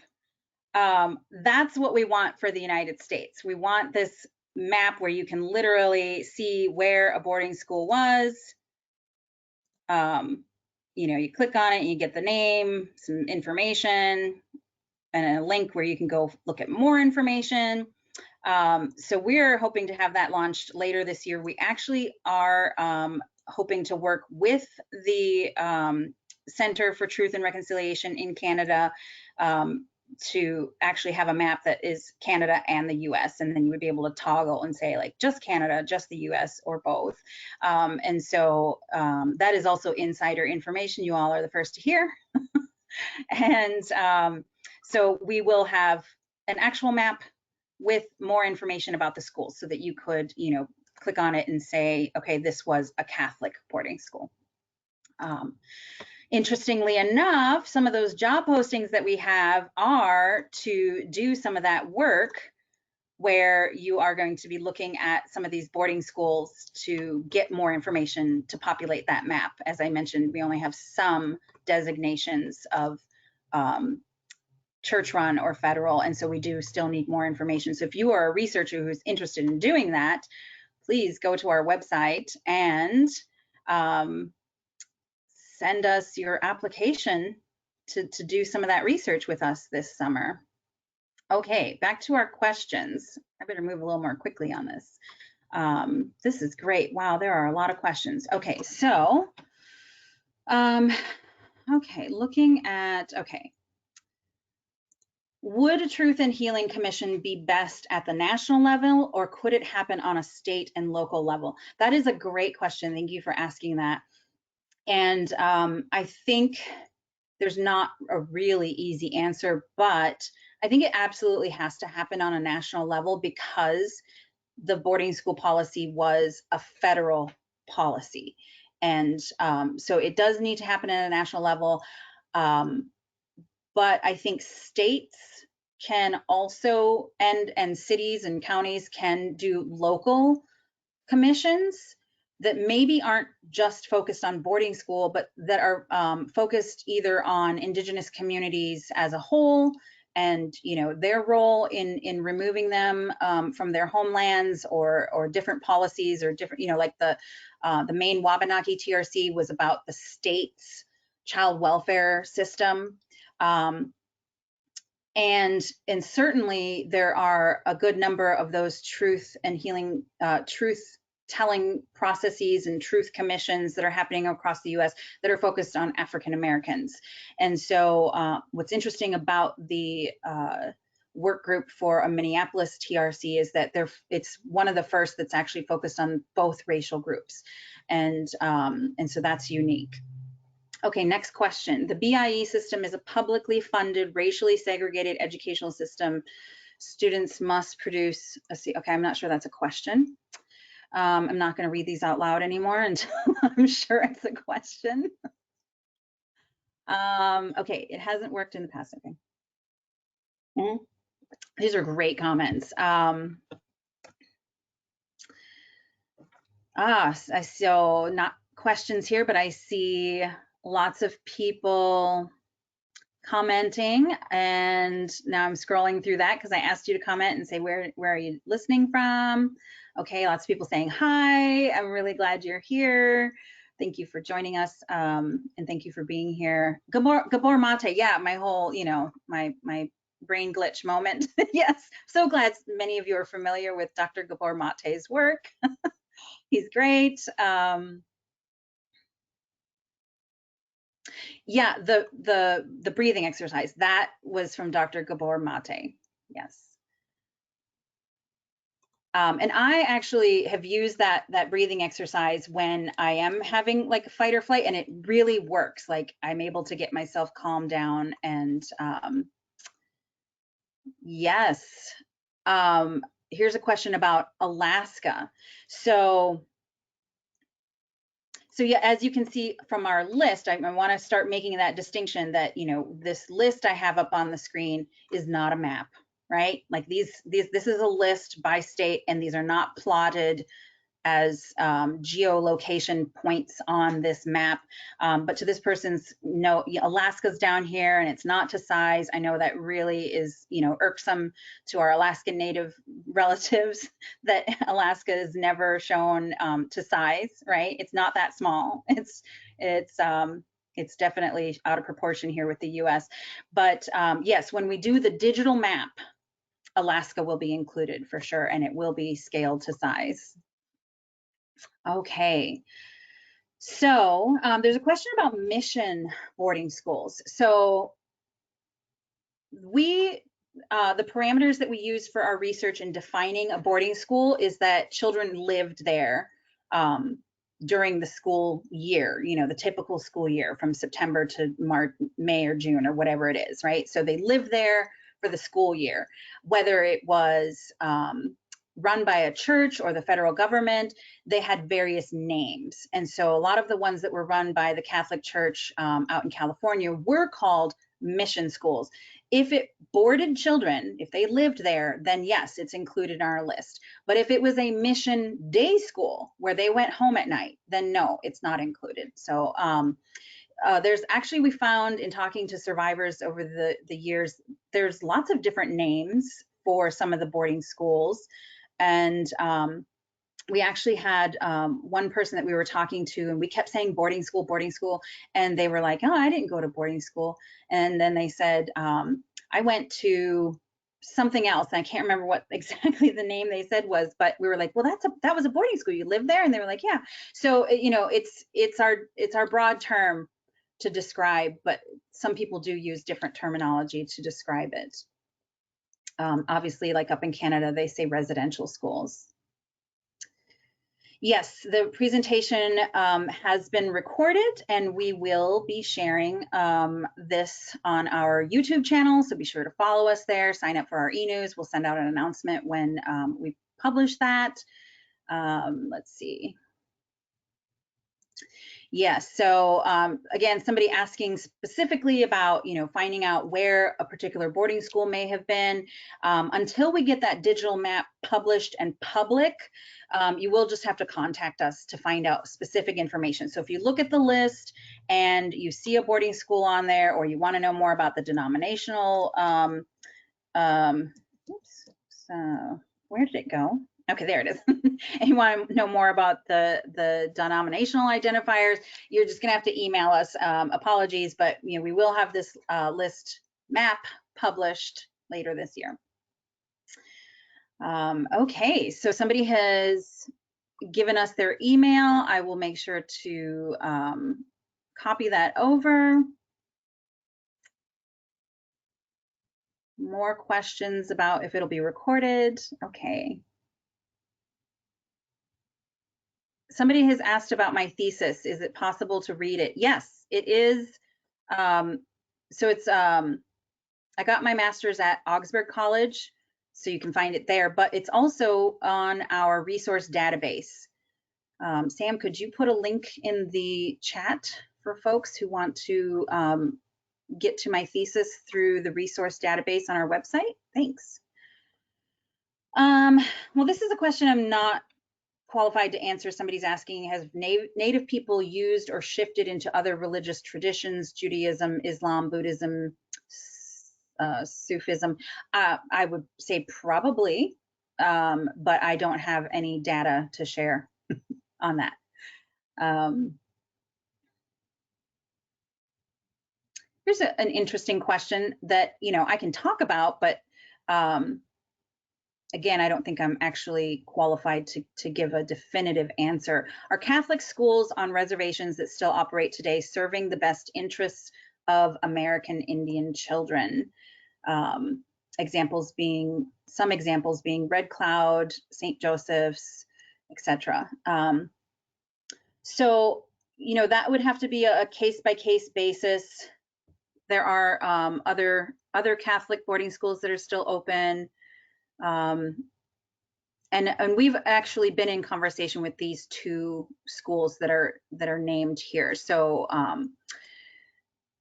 That's what we want for the United States. We want this map where you can literally see where a boarding school was. You know, you click on it and you get the name, some information, and a link where you can go look at more information. So we're hoping to have that launched later this year. We actually are hoping to work with the Center for Truth and Reconciliation in Canada to actually have a map that is Canada and the US, and then you would be able to toggle and say like just Canada, just the US, or both. And so that is also insider information. You all are the first to hear. And so we will have an actual map with more information about the schools so that you could, you know, click on it and say, okay, this was a Catholic boarding school. Interestingly enough, some of those job postings that we have are to do some of that work where you are going to be looking at some of these boarding schools to get more information to populate that map. As I mentioned, we only have some designations of church run or federal, and so we do still need more information. So if you are a researcher who's interested in doing that, please go to our website and send us your application to do some of that research with us this summer. Okay, back to our questions. I better move a little more quickly on this. This is great. Wow, there are a lot of questions. Okay, so, okay, looking at, okay. Would a Truth and Healing Commission be best at the national level, or could it happen on a state and local level? That is a great question. Thank you for asking that. And I think there's not a really easy answer, but I think it absolutely has to happen on a national level because the boarding school policy was a federal policy. And so it does need to happen at a national level. But I think states can also, and cities and counties can do local commissions that maybe aren't just focused on boarding school, but that are focused either on Indigenous communities as a whole, and their role in removing them from their homelands, or different policies, or different, like the main Wabanaki TRC was about the state's child welfare system. And certainly there are a good number of those truth and healing, truth-telling processes and truth commissions that are happening across the US that are focused on African Americans. And so what's interesting about the work group for a Minneapolis TRC is that it's one of the first that's actually focused on both racial groups. And so that's unique. Okay, next question. The BIE system is a publicly funded, racially segregated educational system. Students must produce, okay, I'm not sure that's a question. I'm not going to read these out loud anymore until I'm sure it's a question. Okay, it hasn't worked in the past, okay. These are great comments. So not questions here, but I see lots of people commenting, and now I'm scrolling through that because I asked you to comment and say where are you listening from. Okay, lots of people saying hi. I'm really glad you're here. Thank you for joining us, and thank you for being here. Gabor Mate, yeah, my whole, my brain glitch moment. Yes, so glad many of you are familiar with Dr. Gabor Mate's work. He's great. Yeah, the breathing exercise, that was from Dr. Gabor Mate. Yes. And I actually have used that breathing exercise when I am having like a fight or flight, and it really works. Like, I'm able to get myself calmed down. And yes. Here's a question about Alaska. So yeah, as you can see from our list, I want to start making that distinction that, this list I have up on the screen is not a map, right? Like this is a list by state, and these are not plotted as geolocation points on this map. But to this person's, no, Alaska's down here and it's not to size. I know that really is, irksome to our Alaskan Native relatives that Alaska is never shown to size, right? It's not that small. It's definitely out of proportion here with the US. But yes, when we do the digital map, Alaska will be included for sure, and it will be scaled to size. Okay, so there's a question about mission boarding schools. So the parameters that we use for our research in defining a boarding school is that children lived there during the school year, the typical school year from September to March, May or June or whatever it is, right? So they lived there for the school year, whether it was run by a church or the federal government. They had various names. And so a lot of the ones that were run by the Catholic Church out in California were called mission schools. If it boarded children, if they lived there, then yes, it's included in our list. But if it was a mission day school where they went home at night, then no, it's not included. So there's actually, we found in talking to survivors over the years, there's lots of different names for some of the boarding schools. And we actually had one person that we were talking to, and we kept saying boarding school, and they were like, oh, I didn't go to boarding school. And then they said, I went to something else, and I can't remember what exactly the name they said was, but we were like, well, that was a boarding school, you lived there? And they were like, yeah. So it's our broad term to describe, but some people do use different terminology to describe it. Obviously, like up in Canada, they say residential schools. Yes, the presentation has been recorded, and we will be sharing this on our YouTube channel, so be sure to follow us there, sign up for our e-news. We'll send out an announcement when we publish that. Let's see. Yes, so again, somebody asking specifically about, finding out where a particular boarding school may have been. Until we get that digital map published and public, you will just have to contact us to find out specific information. So if you look at the list and you see a boarding school on there, or you want to know more about the denominational, where did it go? Okay, there it is. And you want to know more about the denominational identifiers, you're just going to have to email us. Apologies, but we will have this list map published later this year. Okay, so somebody has given us their email. I will make sure to copy that over. More questions about if it'll be recorded. Okay. Somebody has asked about my thesis. Is it possible to read it? Yes, it is. So it's, I got my master's at Augsburg College, so you can find it there, but it's also on our resource database. Sam, could you put a link in the chat for folks who want to get to my thesis through the resource database on our website? Thanks. Well, this is a question I'm not qualified to answer. Somebody's asking, has Native people used or shifted into other religious traditions, Judaism, Islam, Buddhism, Sufism? I would say probably, but I don't have any data to share on that. Here's an interesting question that I can talk about, but again, I don't think I'm actually qualified to give a definitive answer. Are Catholic schools on reservations that still operate today serving the best interests of American Indian children? Some examples being Red Cloud, St. Joseph's, etc. So, that would have to be a case-by-case basis. There are other Catholic boarding schools that are still open. And we've actually been in conversation with these two schools that are named here. So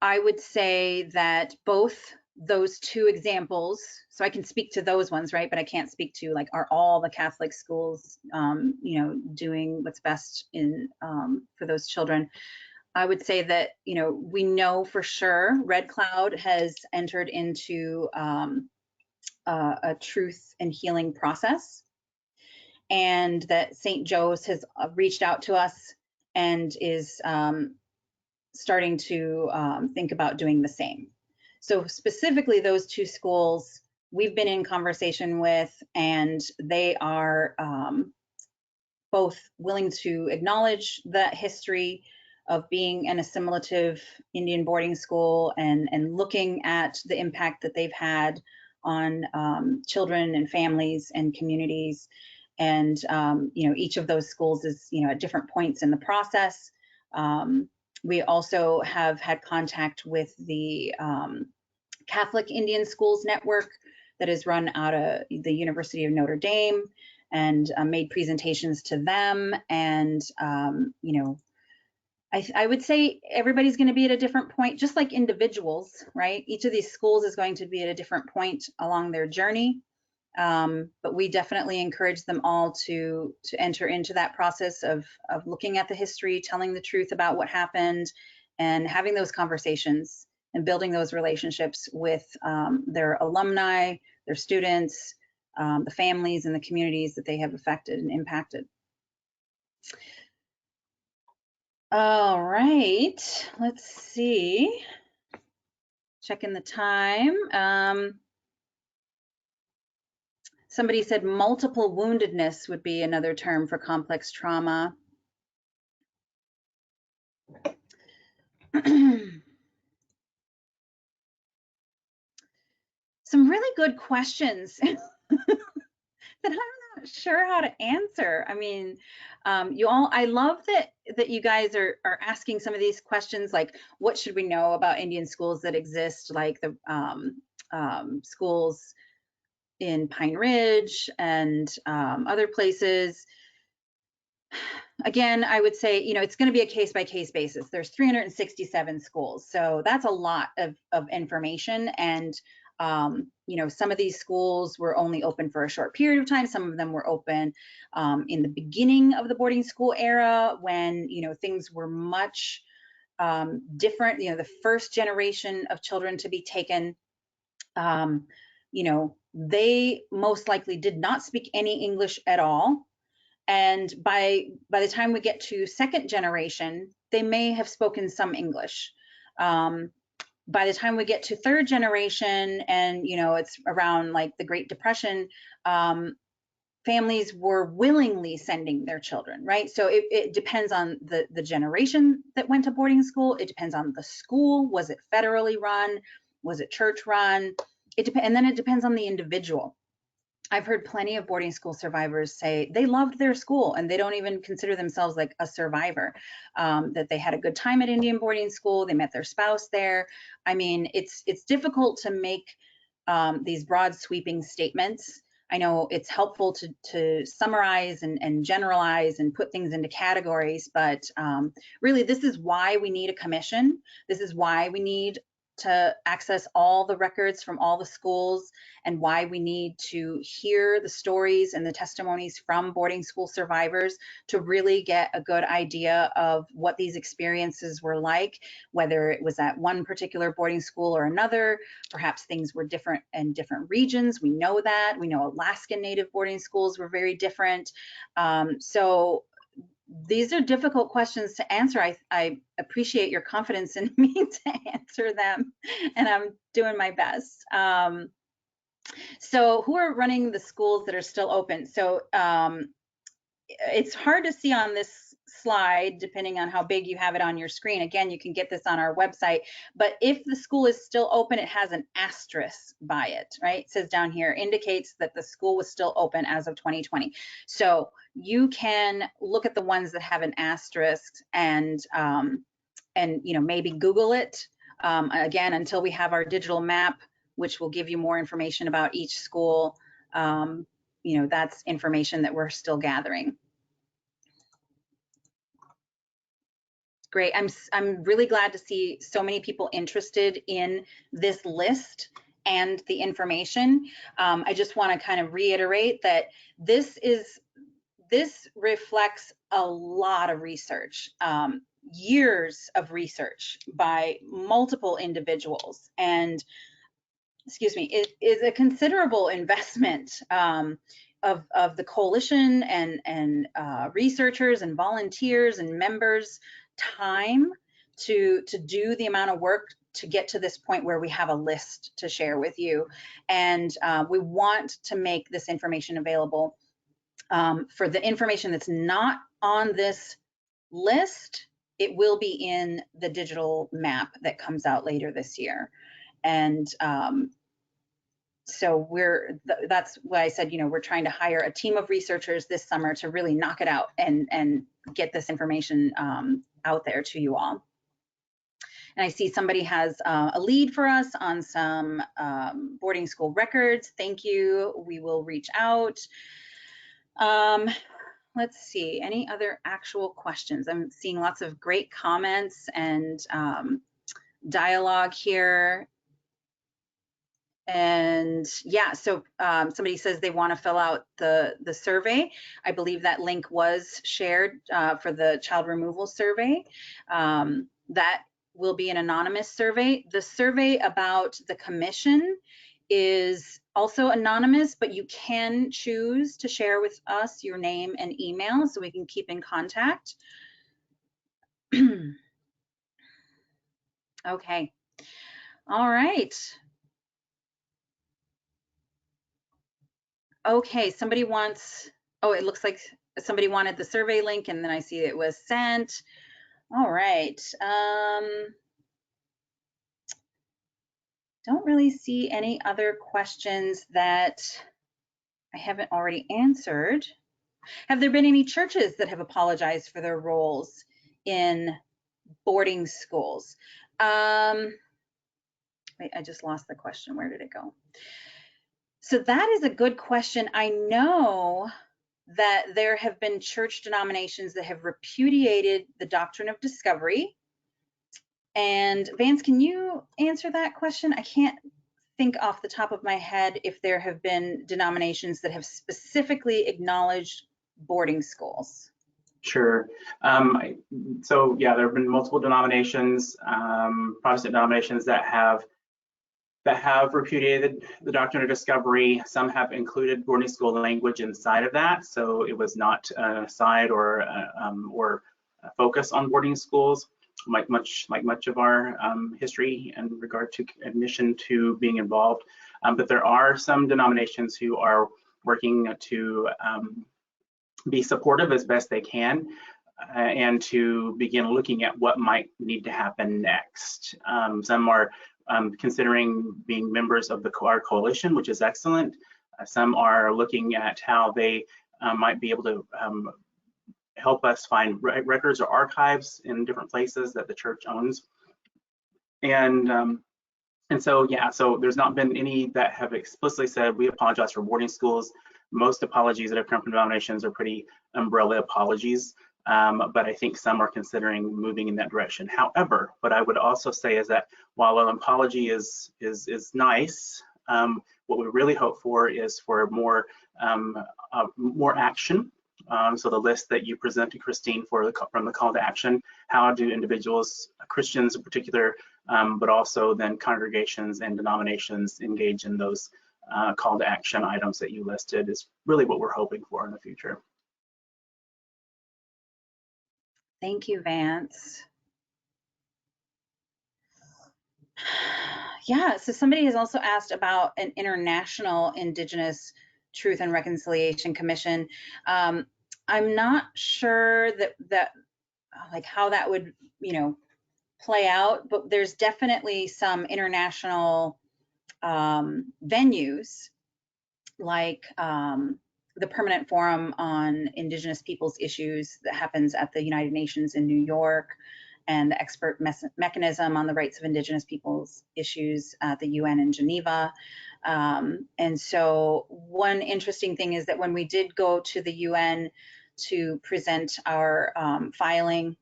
I would say that both those two examples, so I can speak to those ones, right? But I can't speak to are all the Catholic schools, doing what's best for those children. I would say that, we know for sure Red Cloud has entered into a truth and healing process, and that St. Joe's has reached out to us and is starting to think about doing the same. So specifically those two schools we've been in conversation with, and they are both willing to acknowledge that history of being an assimilative Indian boarding school and looking at the impact that they've had on children and families and communities. And each of those schools is at different points in the process. We also have had contact with the Catholic Indian Schools Network that is run out of the University of Notre Dame, and made presentations to them. And I would say everybody's going to be at a different point, just like individuals, right? Each of these schools is going to be at a different point along their journey. But we definitely encourage them all to enter into that process of looking at the history, telling the truth about what happened, and having those conversations and building those relationships with their alumni, their students, the families and the communities that they have affected and impacted. All right, let's see. Checking the time. Somebody said multiple woundedness would be another term for complex trauma. Some really good questions that I don't know sure how to answer. I mean, you all, I love that you guys are asking some of these questions, like what should we know about Indian schools that exist, like the schools in Pine Ridge and other places. Again, I would say, you know, it's going to be a case by case basis. There's 367 schools, so that's a lot of information. And you know, some of these schools were only open for a short period of time. Some of them were open in the beginning of the boarding school era, when, you know, things were much different. You know, the first generation of children to be taken, you know, they most likely did not speak any English at all. And by the time we get to second generation, they may have spoken some English. By the time we get to third generation, and you know, it's around like the Great Depression, families were willingly sending their children, right? So it depends on the generation that went to boarding school. It depends on the school. Was it federally run? Was it church run? And then it depends on the individual. I've heard plenty of boarding school survivors say they loved their school and they don't even consider themselves like a survivor, that they had a good time at Indian boarding school, they met their spouse there. I mean, it's difficult to make these broad sweeping statements. I know it's helpful to summarize and generalize and put things into categories, but really this is why we need a commission. This is why we need to access all the records from all the schools, and why we need to hear the stories and the testimonies from boarding school survivors to really get a good idea of what these experiences were like, whether it was at one particular boarding school or another. Perhaps things were different in different regions. We know that. We know Alaskan Native boarding schools were very different. So these are difficult questions to answer. I appreciate your confidence in me to answer them, and I'm doing my best. So who are running the schools that are still open? So it's hard to see on this slide, depending on how big you have it on your screen. Again, you can get this on our website, but if the school is still open, it has an asterisk by it, right? It says down here, indicates that the school was still open as of 2020. So you can look at the ones that have an asterisk and you know, maybe Google it. Again, until we have our digital map, which will give you more information about each school, you know, that's information that we're still gathering. Great. I'm really glad to see so many people interested in this list and the information. I just want to kind of reiterate that this reflects a lot of research, years of research by multiple individuals, and excuse me, it is a considerable investment of the coalition and researchers and volunteers and members' time to do the amount of work to get to this point where we have a list to share with you. And we want to make this information available. For the information that's not on this list, it will be in the digital map that comes out later this year. And so that's why I said, you know, we're trying to hire a team of researchers this summer to really knock it out and get this information out there to you all. And I see somebody has a lead for us on some boarding school records. Thank you. We will reach out. Let's see, any other actual questions? I'm seeing lots of great comments and dialogue here. And yeah, so somebody says they want to fill out the survey. I believe that link was shared for the child removal survey. That will be an anonymous survey. The survey about the commission is also anonymous, but you can choose to share with us your name and email so we can keep in contact. Okay, all right. Okay, somebody wants, oh, it looks like somebody wanted the survey link and then I see it was sent. All right. Don't really see any other questions that I haven't already answered. Have there been any churches that have apologized for their roles in boarding schools? Wait, I just lost the question. Where did it go? So that is a good question. I know that there have been church denominations that have repudiated the doctrine of discovery. And Vance, can you answer that question? I can't think off the top of my head if there have been denominations that have specifically acknowledged boarding schools. Sure. So yeah, there have been multiple denominations, Protestant denominations that have repudiated the doctrine of discovery. Some have included boarding school language inside of that, so it was not a side or a focus on boarding schools, like much of our history in regard to admission to being involved. But there are some denominations who are working to be supportive as best they can, and to begin looking at what might need to happen next. Some are considering being members of our coalition, which is excellent. Some are looking at how they might be able to help us find records or archives in different places that the church owns. And so, yeah, so there's not been any that have explicitly said we apologize for boarding schools. Most apologies that have come from denominations are pretty umbrella apologies, but I think some are considering moving in that direction. However, what I would also say is that while an apology is nice, what we really hope for is for more action. So the list that you present to Christine from the call to action, how do individuals, Christians in particular, but also then congregations and denominations engage in those call to action items that you listed, is really what we're hoping for in the future. Thank you, Vance. Yeah, so somebody has also asked about an international Indigenous Truth and Reconciliation Commission. I'm not sure that like how that would, play out, but there's definitely some international venues like the Permanent Forum on Indigenous Peoples Issues that happens at the United Nations in New York, and the Expert Mechanism on the Rights of Indigenous Peoples Issues at the UN in Geneva. And so one interesting thing is that when we did go to the UN to present our filing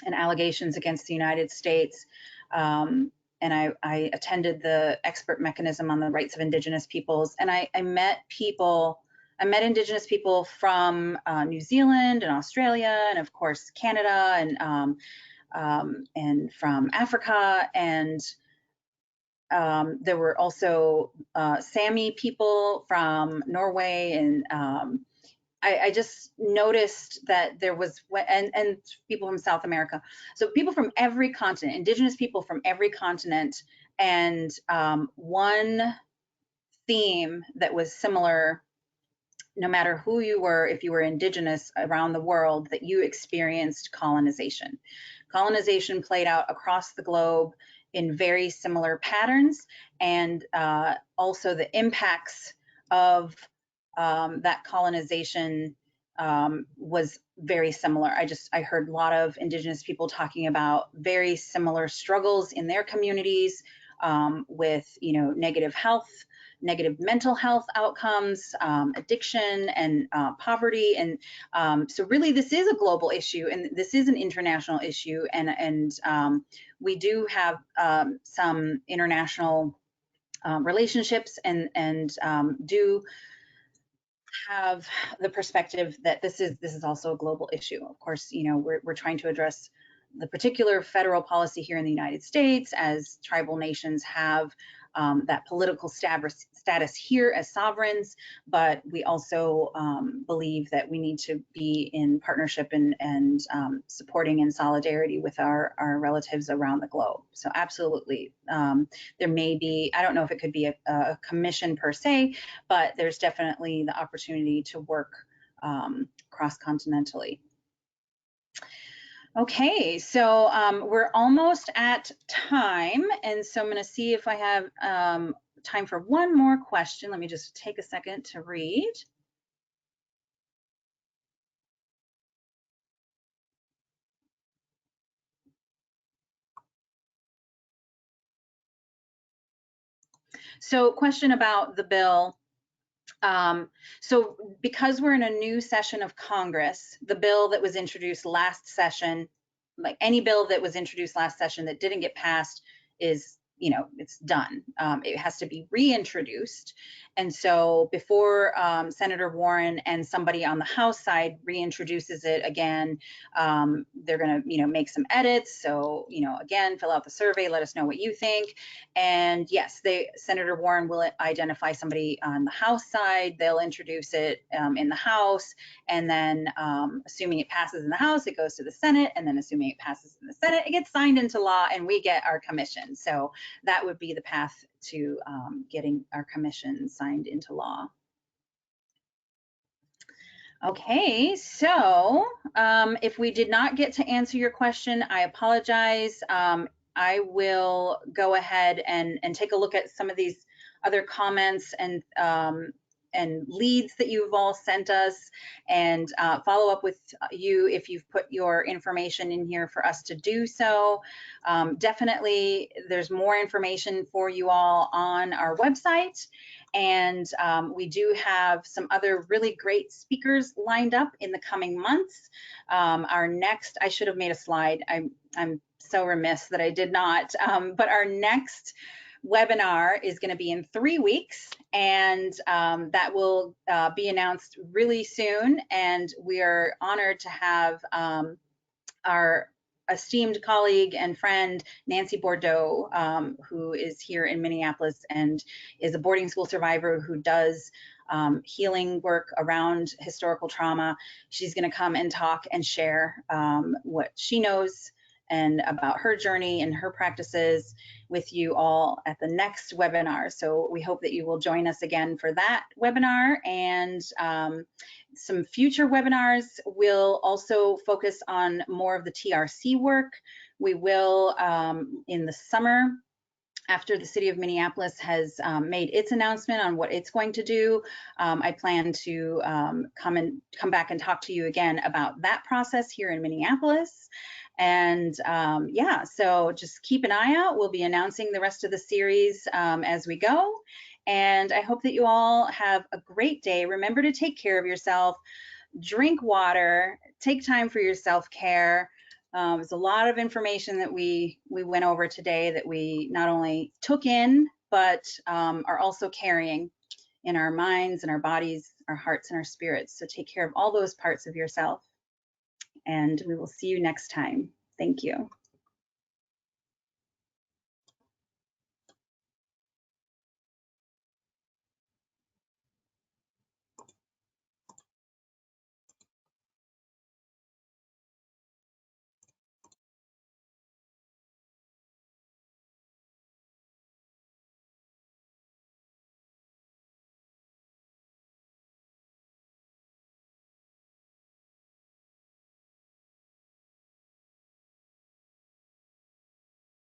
and allegations against the United States, and I attended the Expert Mechanism on the Rights of Indigenous Peoples, and I met Indigenous people from New Zealand and Australia, and of course Canada, and from Africa, and there were also Sami people from Norway, and I just noticed that there was, and people from South America. So people from every continent, Indigenous people from every continent, and one theme that was similar, no matter who you were, if you were Indigenous around the world, that you experienced colonization. Colonization played out across the globe in very similar patterns, and also the impacts of that colonization was very similar. I heard a lot of Indigenous people talking about very similar struggles in their communities with negative mental health outcomes, addiction, and poverty. And so really this is a global issue, and this is an international issue, and we do have some international relationships, and do have the perspective that this is also a global issue. Of course, we're trying to address the particular federal policy here in the United States, as tribal nations have that political status here as sovereigns, but we also believe that we need to be in partnership and supporting in solidarity with our relatives around the globe. So absolutely, there may be, I don't know if it could be a commission per se, but there's definitely the opportunity to work cross-continentally. Okay, so we're almost at time, and so I'm going to see if I have time for one more question. Let me just take a second to read. So question about the bill. So because we're in a new session of Congress, the bill that was introduced last session, like any bill that was introduced last session that didn't get passed is, you know, it's done. It has to be reintroduced. And so before Senator Warren and somebody on the House side reintroduces it again, they're going to, you know, make some edits. So, you know, again, fill out the survey, let us know what you think. And yes, Senator Warren will identify somebody on the House side. They'll introduce it in the House, and then assuming it passes in the House, it goes to the Senate, and then assuming it passes in the Senate, it gets signed into law, and we get our commission. So that would be the path to getting our commission signed into law. Okay, so if we did not get to answer your question, I apologize. I will go ahead and take a look at some of these other comments and leads that you've all sent us, and follow up with you if you've put your information in here for us to do so. Definitely, there's more information for you all on our website. And we do have some other really great speakers lined up in the coming months. Our next, I should have made a slide. I'm so remiss that I did not, but our next webinar is going to be in 3 weeks, and that will be announced really soon. And we are honored to have our esteemed colleague and friend, Nancy Bordeaux, who is here in Minneapolis and is a boarding school survivor who does healing work around historical trauma. She's going to come and talk and share what she knows and about her journey and her practices with you all at the next webinar. So we hope that you will join us again for that webinar, and some future webinars will also focus on more of the TRC work. We will, in the summer, after the city of Minneapolis has made its announcement on what it's going to do, I plan to come back and talk to you again about that process here in Minneapolis. And yeah, so just keep an eye out. We'll be announcing the rest of the series as we go. And I hope that you all have a great day. Remember to take care of yourself, drink water, take time for your self-care. There's a lot of information that we went over today that we not only took in, but are also carrying in our minds and our bodies, our hearts and our spirits. So take care of all those parts of yourself, and we will see you next time. Thank you.